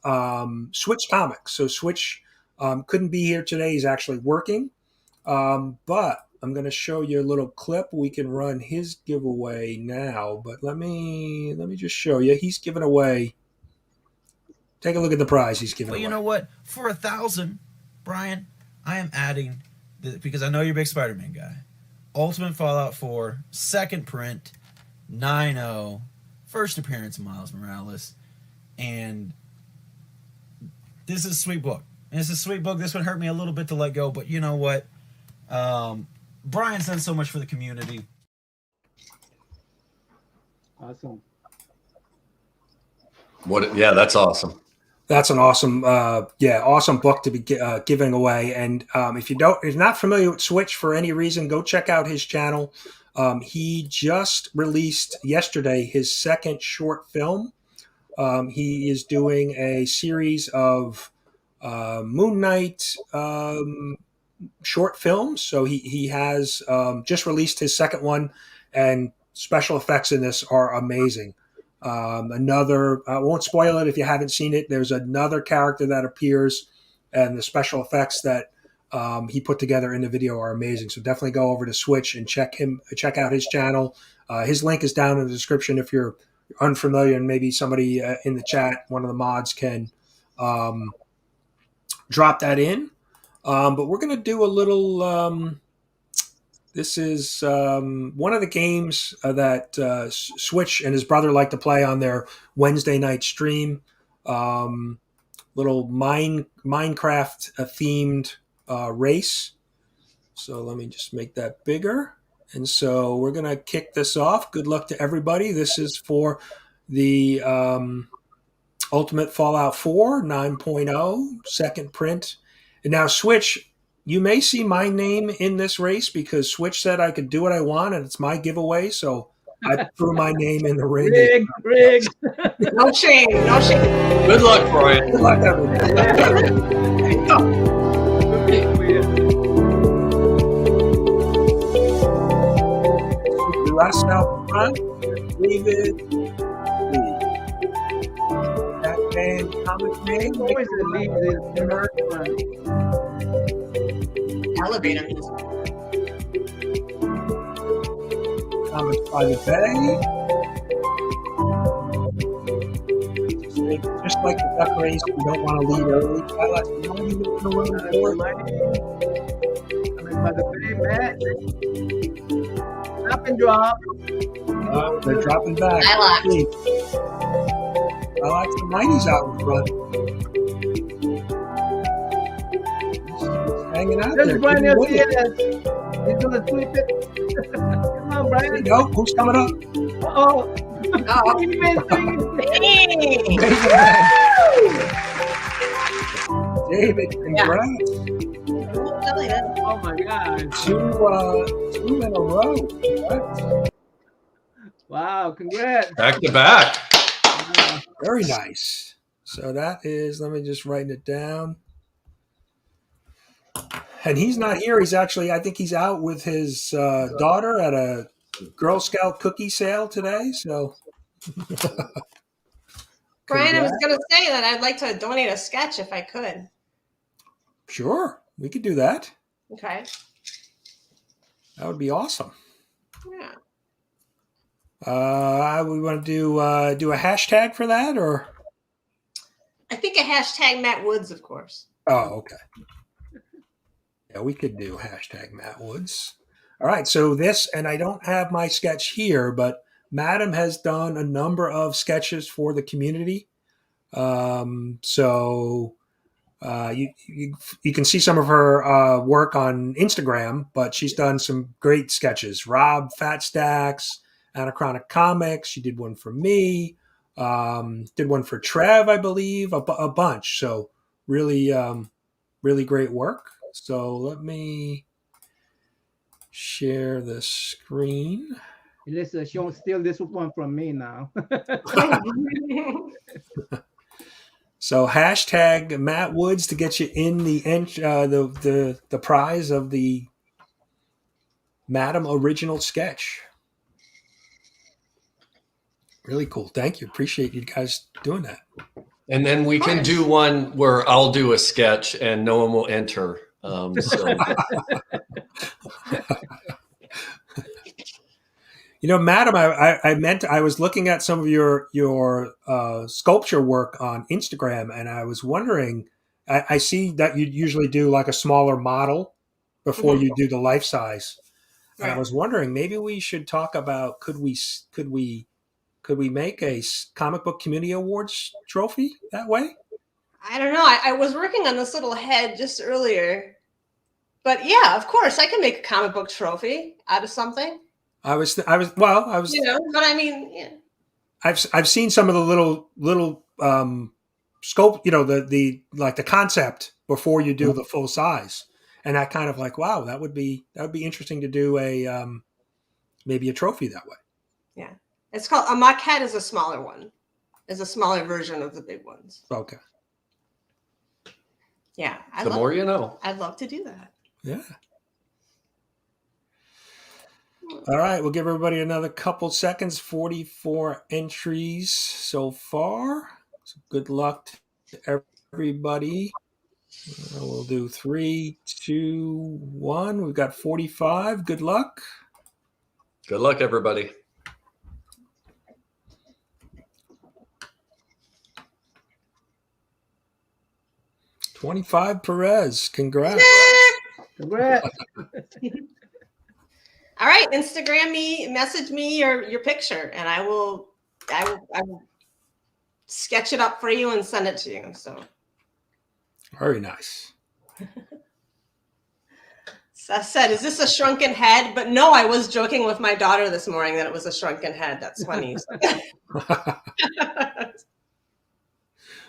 Swytch Comics. So Swytch Couldn't be here today. He's actually working. But I'm going to show you a little clip. We can run his giveaway now, but let me just show you. He's giving away. Take a look at the prize he's giving away. But you know what? For 1,000, Brian, I am adding because I know you're a big Spider-Man guy. Ultimate Fallout 4, second print, 9/0, first appearance of Miles Morales, and this is a sweet book. And it's a sweet book. This would hurt me a little bit to let go, but you know what? Brian's done so much for the community. Awesome. Yeah, that's awesome. That's an awesome, awesome book to be giving away. And if you're not familiar with Swytch for any reason, go check out his channel. He just released yesterday his second short film. He is doing a series of Moon Knight short films. So he has just released his second one, and special effects in this are amazing. I won't spoil it if you haven't seen it. There's another character that appears, and the special effects that he put together in the video are amazing. So definitely go over to Swytch and check out his channel. His link is down in the description if you're unfamiliar, and maybe somebody in the chat, one of the mods, can drop that in. But we're going to do a little. This is one of the games that Swytch and his brother like to play on their Wednesday night stream. Little Minecraft themed race. So let me just make that bigger. And so we're going to kick this off. Good luck to everybody. This is for the Ultimate Fallout 4 9.0 second print. And now, Swytch, you may see my name in this race because Swytch said I could do what I want, and it's my giveaway. So I threw my name in the ring. Rig. No shame. No shame. Good luck, Brian. Good luck, everybody. SuperRus out front. David. That man, comic name. Always the Elevator music. Comics by the Bay. Just like the duck race, we don't want to lead early. I like the money that's going to run forward. Coming by the Bay, Matt. Drop and drop. They're dropping back. I like the 90s out in front. Hanging out There's there. Brian LCS. He's going to sweep it. Come on, Brian. There you go. Who's coming up? Uh-oh. David, congrats. Oh my God. Two in a row. Congrats. Wow, congrats. Back to back. Very nice. So that is, let me just write it down. And he's not here. He's actually, I think he's out with his daughter at a Girl Scout cookie sale today. So, Brian, I was going to say that I'd like to donate a sketch if I could. Sure, we could do that. Okay. That would be awesome. Yeah. We want to do a hashtag for that, or? I think a hashtag Matt Woods, of course. Oh, okay. Yeah, we could do hashtag Matt Woods. All right, so this, and I don't have my sketch here, but Madam has done a number of sketches for the community. So you can see some of her work on Instagram, but she's done some great sketches. Rob Fat Stacks, Anachronic Comics. She did one for me. Did one for Trev, I believe, a bunch. So really, really great work. So let me share the screen. Listen, she'll steal this one from me now. So hashtag Matt Woods to get you in the prize of the Madam original sketch. Really cool. Thank you. Appreciate you guys doing that. And then we can do one where I'll do a sketch and no one will enter. So. Madam, I was looking at some of your sculpture work on Instagram, and I was wondering, I see that you usually do like a smaller model before you do the life size. And Right. I was wondering, maybe we should talk about, could we make a comic book community awards trophy that way? I don't know. I was working on this little head just earlier. But yeah, of course, I can make a comic book trophy out of something. I was. But I mean, yeah. I've seen some of the little scope, the like the concept before you do the full size, and I kind of like, wow, that would be interesting to do a maybe a trophy that way. Yeah, it's called a maquette. Is a smaller one, is a smaller version of the big ones. Okay. Yeah, The more you know. I'd love to do that. Yeah. All right, we'll give everybody another couple seconds. 44 entries so far. So good luck to everybody. We'll do 3, 2, 1. We've got 45. Good luck. Good luck, everybody. $25 Perez. Congrats. Congrats. All right, Instagram me, message me your picture, and I will sketch it up for you and send it to you. So very nice. So I said, is this a shrunken head? But no, I was joking with my daughter this morning that it was a shrunken head. That's funny.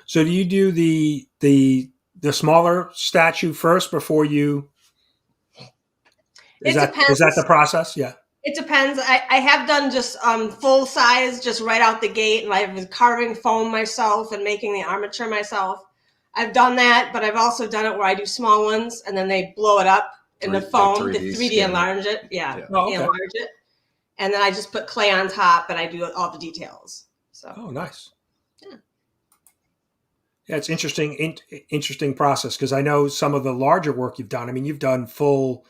So do you do the smaller statue first before you? Is that the process? Yeah. It depends. I have done just full size, just right out the gate, and I've been carving foam myself and making the armature myself. I've done that, but I've also done it where I do small ones and then they blow it up in the foam, the 3D enlarge it. Yeah. Oh, okay. Enlarge it. And then I just put clay on top and I do all the details. So. Oh, nice. Yeah, it's interesting process because I know some of the larger work you've done. I mean, you've done full,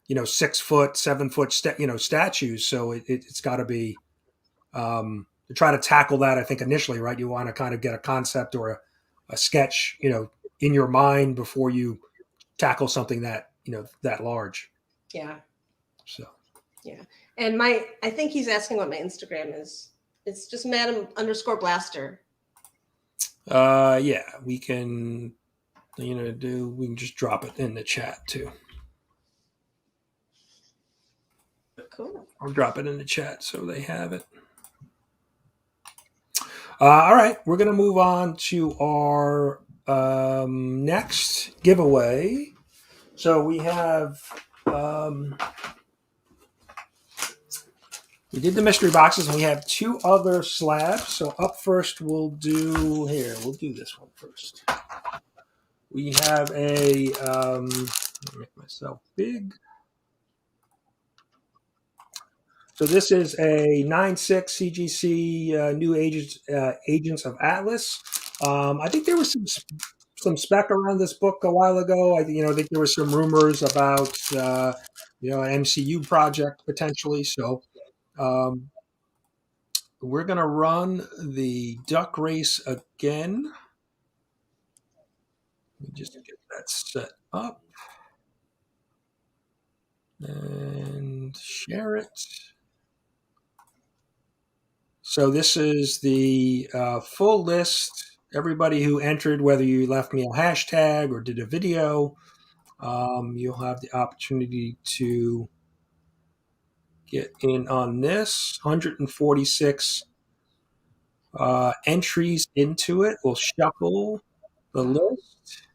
6 foot, 7 foot, statues. So it's got to be to try to tackle that. I think initially, right? You want to kind of get a concept or a sketch, in your mind before you tackle something that that large. Yeah. So. Yeah, and I think he's asking what my Instagram is. It's just Madam_Blaster. Yeah, we can, we can just drop it in the chat too. Cool. I'll drop it in the chat so they have it. All right, we're going to move on to our next giveaway. So we have, we did the mystery boxes and we have 2 other slabs. So up first, we'll do this one first. We have a, let me make myself big. So this is a 9.6 CGC New Agents of Atlas. I think there was some spec around this book a while ago. I think there was some rumors about an MCU project potentially. So we're gonna run the duck race again. Let me just get that set up and share it. So this is the full list. Everybody who entered, whether you left me a hashtag or did a video, you'll have the opportunity to get in on this. 146 entries into it. We'll shuffle the list.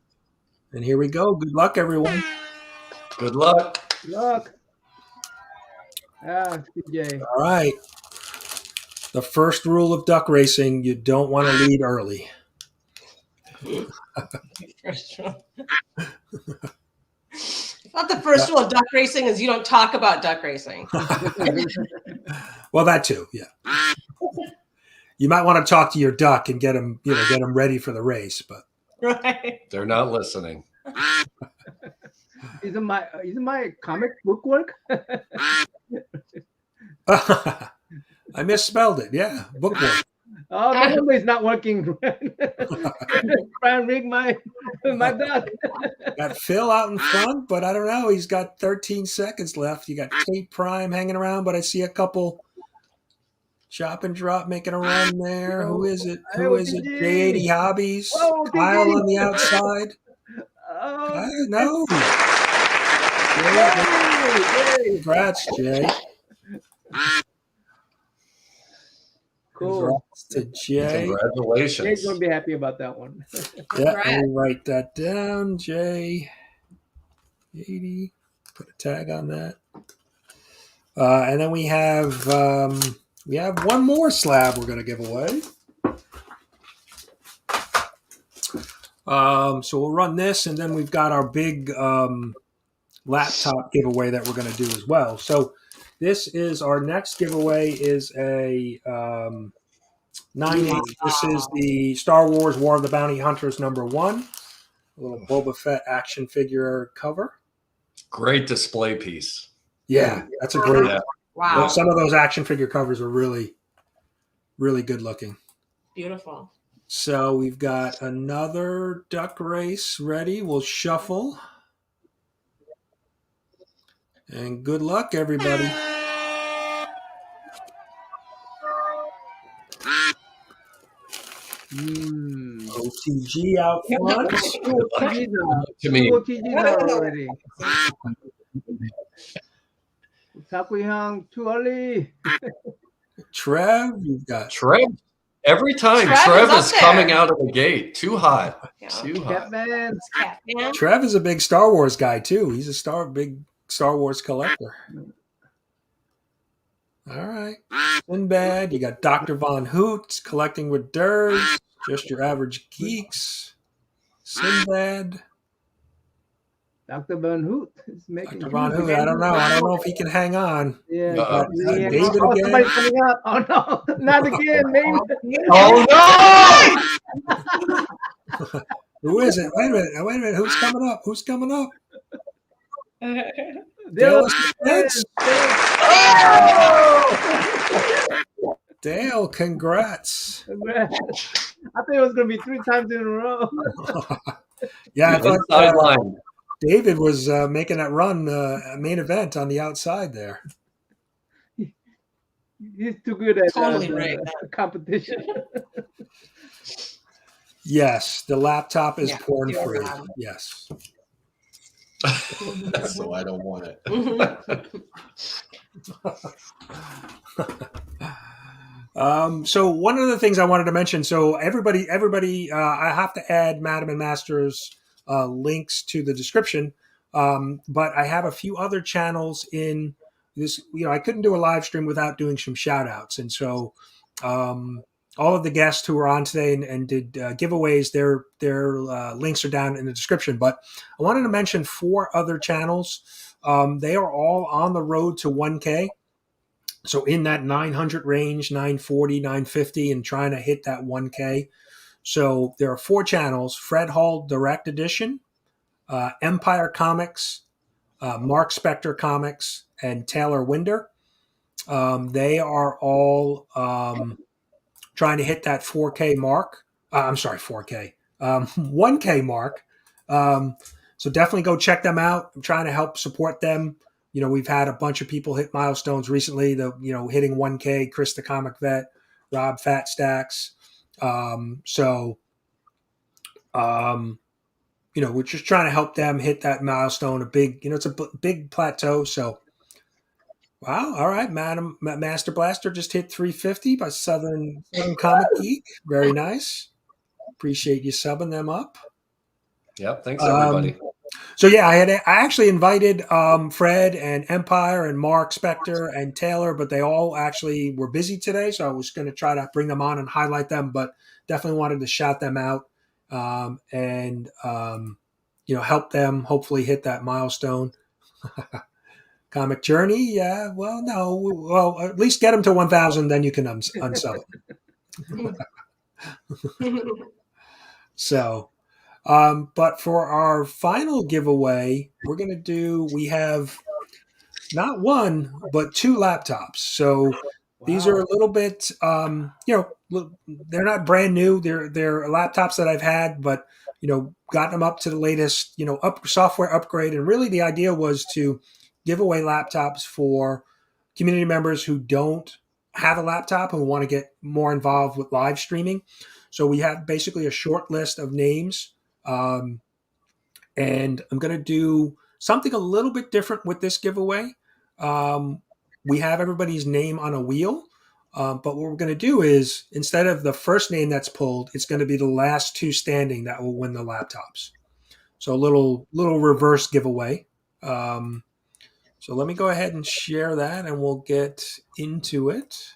And here we go. Good luck, everyone. Good luck. Good luck. CJ. All right. The first rule of duck racing, you don't want to lead early. First rule. I thought the first rule of duck racing is you don't talk about duck racing. Well, that too, yeah. You might want to talk to your duck and get him, get him ready for the race. But Right. They're not listening. Isn't my comic bookwork? I misspelled it. Yeah, bookwork. Oh, no wonder it's not working. Try and rig my duck. Got Phil out in front, but I don't know. He's got 13 seconds left. You got Tate Prime hanging around, but I see a couple chop and drop making a run there. Who is it? Who is it? J80 Hobbies. Kyle on the outside. I don't know. Congrats, Jay. Cool. Congrats to Jay. Congratulations. Jay's gonna be happy about that one. Yeah, let me write that down. Jay 80. Put a tag on that. And then we have one more slab we're gonna give away. So we'll run this, and then we've got our big laptop giveaway that we're going to do as well. So this is our next giveaway is a 9/8. This is the Star Wars War of the Bounty Hunters #1. A little Boba Fett action figure cover. Great display piece. Yeah, that's a great. Yeah. Wow. Some of those action figure covers are really, really good looking. Beautiful. So we've got another duck race ready. We'll shuffle. And good luck, everybody. OTG out front. To me. Already. Takuyan too early. Trev, you've got Trev. Every time Trev is coming out of the gate. Too hot. Too hot. Catman. Trev is a big Star Wars guy too. He's a big Star Wars collector. All right. Sinbad, you got Dr. Von Hoot collecting with Derrz. Just your average geeks. Sinbad. Dr. Von Hoot is making. Dr. Von Hoot, I don't know if he can hang on. Yeah. David again. Somebody's coming up. Oh no, not again, maybe. Oh no! Who is it? Wait a minute. Who's coming up? Dale, congrats. I thought it was going to be 3 times in a row. Yeah, I thought sideline. David was making that run main event on the outside there. He's too good at Totally competition. Yes, the laptop is porn free. Yes. So I don't want it. So one of the things I wanted to mention, so everybody, I have to add Madam and Master's links to the description, but I have a few other channels in this. I couldn't do a live stream without doing some shout outs, and so all of the guests who were on today and did giveaways, their links are down in the description. But I wanted to mention 4 other channels. They are all on the road to 1K. So in that 900 range, 940, 950, and trying to hit that 1K. So there are 4 channels: Fred Hall Direct Edition, Empire Comics, Marc Spector Comics, and Taylor Winder. They are all trying to hit that 4K mark. I'm sorry, 4K. 1K mark. So definitely go check them out. I'm trying to help support them. We've had a bunch of people hit milestones recently, hitting 1K, Chris the Comic Vet, Rob Fat Stacks. We're just trying to help them hit that milestone. It's a big plateau. So, wow. All right. Master Blaster just hit 350 by Southern Comic Geek. Very nice. Appreciate you subbing them up. Yep. Thanks, everybody. So yeah, I actually invited Fred and Empire and Marc Spector and Taylor, but they all actually were busy today. So I was going to try to bring them on and highlight them, but definitely wanted to shout them out and help them hopefully hit that milestone. Comic Journey, yeah. Well, no. Well, at least get them to 1,000, then you can unsub them. So, but for our final giveaway, we have not one, but two laptops. So these are a little bit, they're not brand new. They're laptops that I've had, but, gotten them up to the latest, software upgrade. And really the idea was to give away laptops for community members who don't have a laptop and want to get more involved with live streaming. So we have basically a short list of names. And I'm going to do something a little bit different with this giveaway. We have everybody's name on a wheel. But what we're going to do is, instead of the first name that's pulled, it's going to be the last two standing that will win the laptops. So a little reverse giveaway. So let me go ahead and share that, and we'll get into it.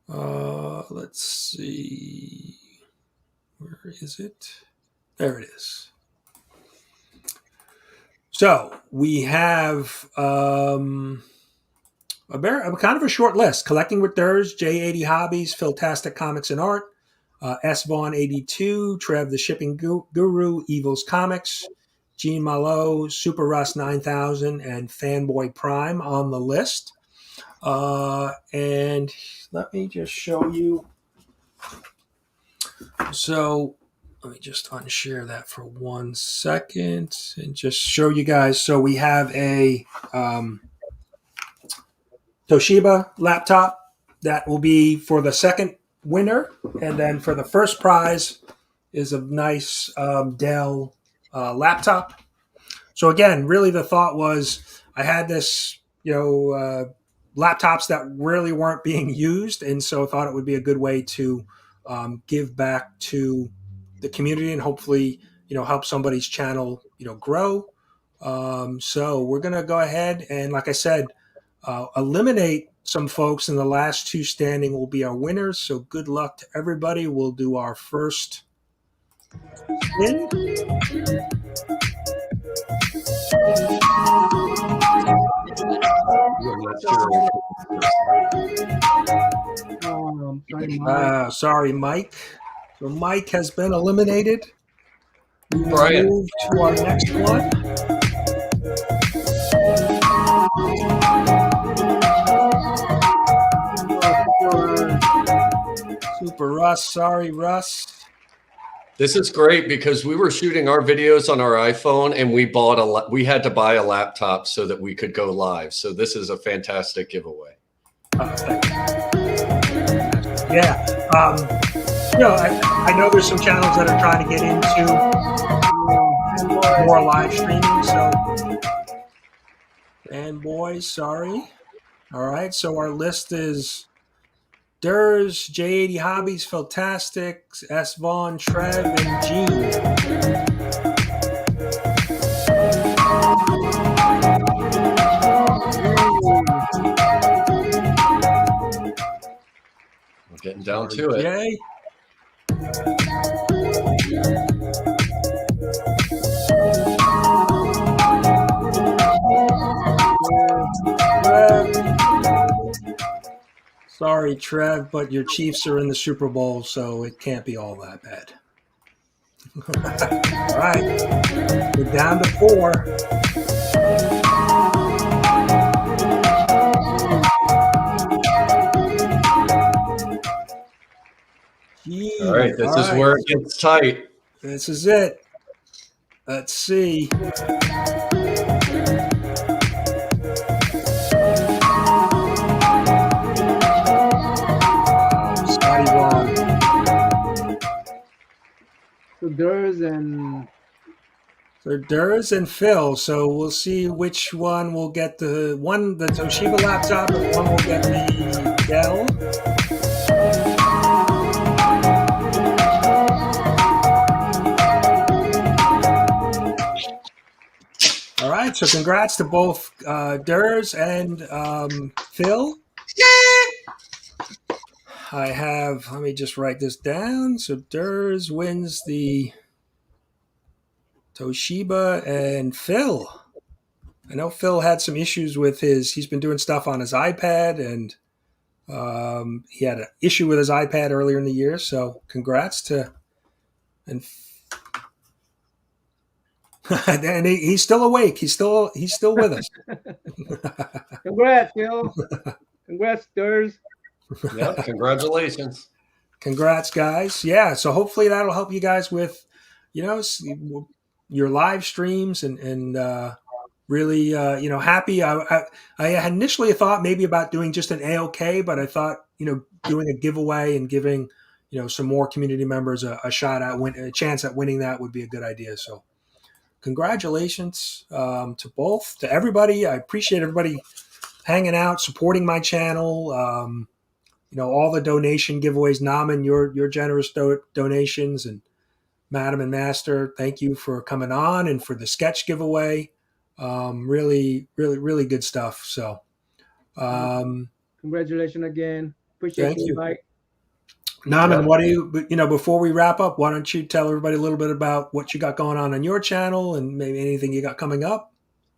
Let's see. Where is it? There it is. So we have a kind of a short list. Collecting with Derrz, J80 Hobbies, Philtastic Comics and Art, S. Vaughn 82, Trev the Shipping Guru, Evil's Comics, Gene Malo, SuperRus 9000, and FanBoy Prime on the list. And let me just show you. So let me just unshare that for 1 second and just show you guys. So we have a Toshiba laptop that will be for the second winner. And then for the first prize is a nice Dell laptop. So again, really the thought was I had this, laptops that really weren't being used. And so I thought it would be a good way to give back to the community and hopefully, help somebody's channel, grow. So we're going to go ahead and, like I said, eliminate some folks, and the last two standing will be our winners. So good luck to everybody. We'll do our first spin. Sorry, Mike. So Mike has been eliminated. We will move to our next one. SuperRus. Sorry, Russ. This is great because we were shooting our videos on our iPhone and we had to buy a laptop so that we could go live. So this is a fantastic giveaway. Yeah. I know there's some channels that are trying to get into more live streaming. So, FanBoy, sorry. All right. So our list is Derrz, J80 Hobbies, Philtastic, S. Vaughn, Trev, and Gene. We're getting down to it. Jay. Sorry, Trev, but your Chiefs are in the Super Bowl, so it can't be all that bad. All right. We're down to 4. All right. This is where it gets tight. This is it. Let's see. So Derrz and Phil. So we'll see which one will get the Toshiba laptop, and one will get the Dell. All right. So congrats to both Derrz and Phil. Let me just write this down. So Derrz wins the Toshiba, and Phil. I know Phil had some issues with he's been doing stuff on his iPad, and He had an issue with his iPad earlier in the year, so congrats to and and he's still awake. He's still with us. Congrats, Phil. Congrats, Derrz. Yeah, congratulations. Congrats, guys. Yeah, so hopefully that'll help you guys with, your live streams and really, happy. I had initially thought maybe about doing just an AOK, but I thought, doing a giveaway and giving, some more community members a shot at a chance at winning that would be a good idea. So congratulations to everybody. I appreciate everybody hanging out, supporting my channel. All the donation giveaways, Naman, your generous donations, and Madam and Master, thank you for coming on and for the sketch giveaway. Really, really, really good stuff. So, congratulations again. Appreciate you, Mike. Naman, what do you, before we wrap up, why don't you tell everybody a little bit about what you got going on your channel and maybe anything you got coming up?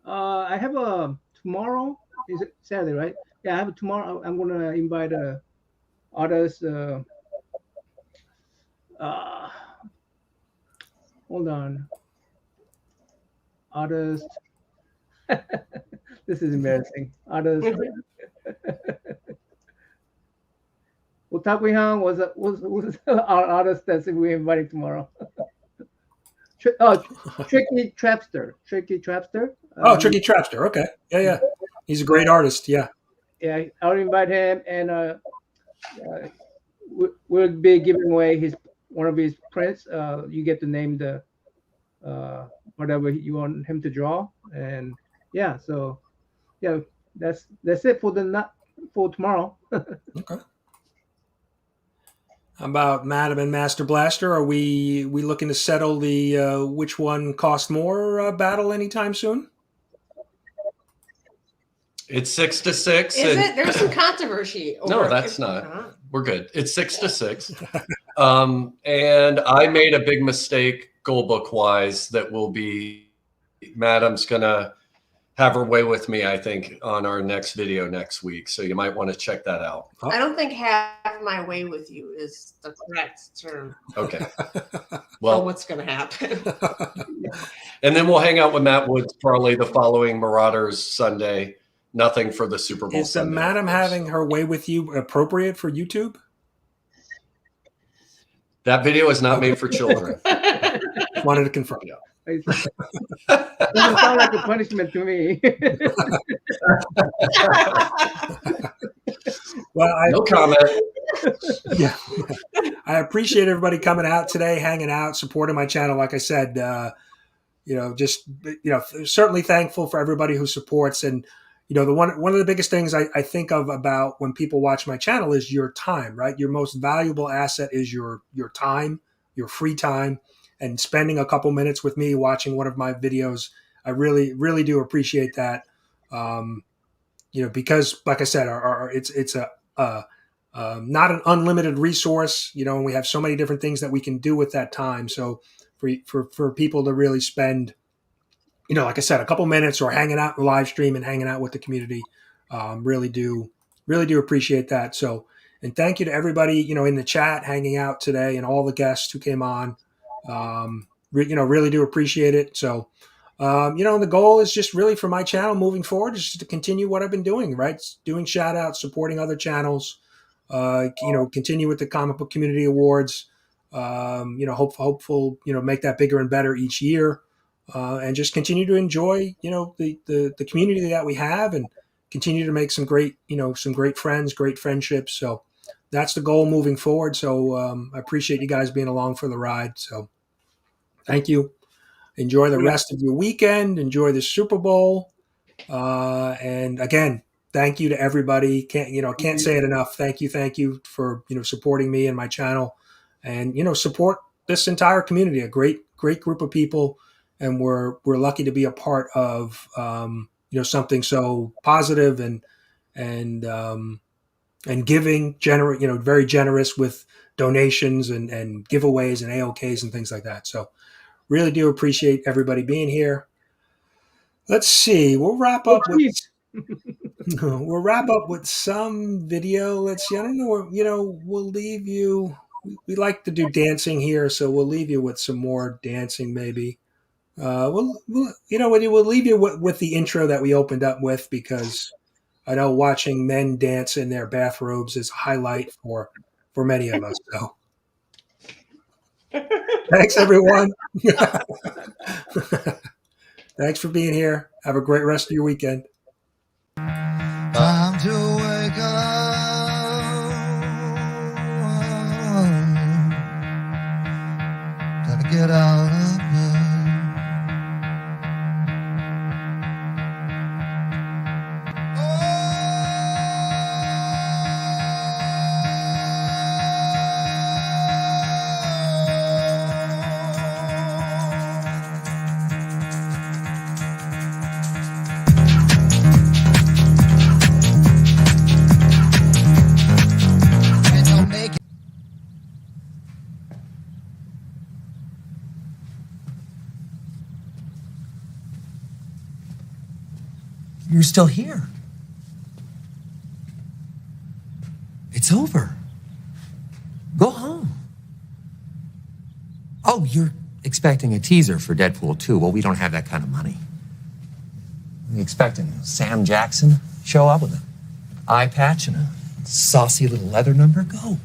I have a tomorrow. Is it Saturday, right? Yeah, I have a tomorrow. I'm going to invite artists. Hold on. Artists. This is embarrassing. Artists. Otaku-han was our artist that we're inviting tomorrow. Tricky Trapster. Tricky Trapster. Tricky Trapster. Okay. Yeah. He's a great artist. Yeah. Yeah, I'll invite him, and we'll be giving away one of his prints. You get to name the whatever you want him to draw, and yeah. So yeah, that's it for tomorrow. Okay. How about Madam and Master Blaster? Are we looking to settle the which one cost more battle anytime soon? It's 6-6. Is it? There's some controversy. No, that's not. We're good. It's 6-6. And I made a big mistake goal book wise that will be Madam's gonna have her way with me, I think, on our next video next week. So you might want to check that out. I don't think have my way with you is the correct term. Okay. Well, what's going to happen? And then we'll hang out with Matt Woods probably the following Marauders Sunday. Nothing for the Super Bowl. Is the Madam having her way with you appropriate for YouTube? That video is not made for children. Wanted to confirm. Yeah. Doesn't sound like a punishment to me. Well, no comment. Yeah, I appreciate everybody coming out today, hanging out, supporting my channel. Like I said, certainly thankful for everybody who supports. And the one of the biggest things I think of about when people watch my channel is your time. Right, your most valuable asset is your time, your free time. And spending a couple minutes with me watching one of my videos, I really, really do appreciate that. Because like I said, it's not an unlimited resource, and we have so many different things that we can do with that time. So for people to really spend, like I said, a couple minutes or hanging out in the live stream and hanging out with the community, really do appreciate that. So, and thank you to everybody, in the chat hanging out today and all the guests who came on. Really do appreciate it. So, the goal is just really for my channel moving forward is just to continue what I've been doing, right? Doing shout outs, supporting other channels, continue with the comic book community awards, hopeful, make that bigger and better each year, and just continue to enjoy, the community that we have and continue to make some great friends, great friendships. So that's the goal moving forward. So, I appreciate you guys being along for the ride. So thank you. Enjoy the rest of your weekend. Enjoy the Super Bowl. And again, thank you to everybody. Can't say it enough. Thank you for, supporting me and my channel and, support this entire community, a great group of people. And we're lucky to be a part of, something so positive and giving, very generous with donations and giveaways and AOKs and things like that. So really do appreciate everybody being here. Let's see. We'll wrap up with We'll wrap up with some video. Let's see. I don't know. We'll leave you. We like to do dancing here, so we'll leave you with some more dancing, maybe. We'll leave you with the intro that we opened up with, because I know watching men dance in their bathrobes is a highlight for many of us. So, thanks everyone. Thanks for being here. Have a great rest of your weekend. Time to wake up. Gotta get out of bed. You're still here. It's over. Go home. Oh, you're expecting a teaser for Deadpool 2. Well, we don't have that kind of money. Are you expecting Sam Jackson show up with an eye patch and a saucy little leather number? Go.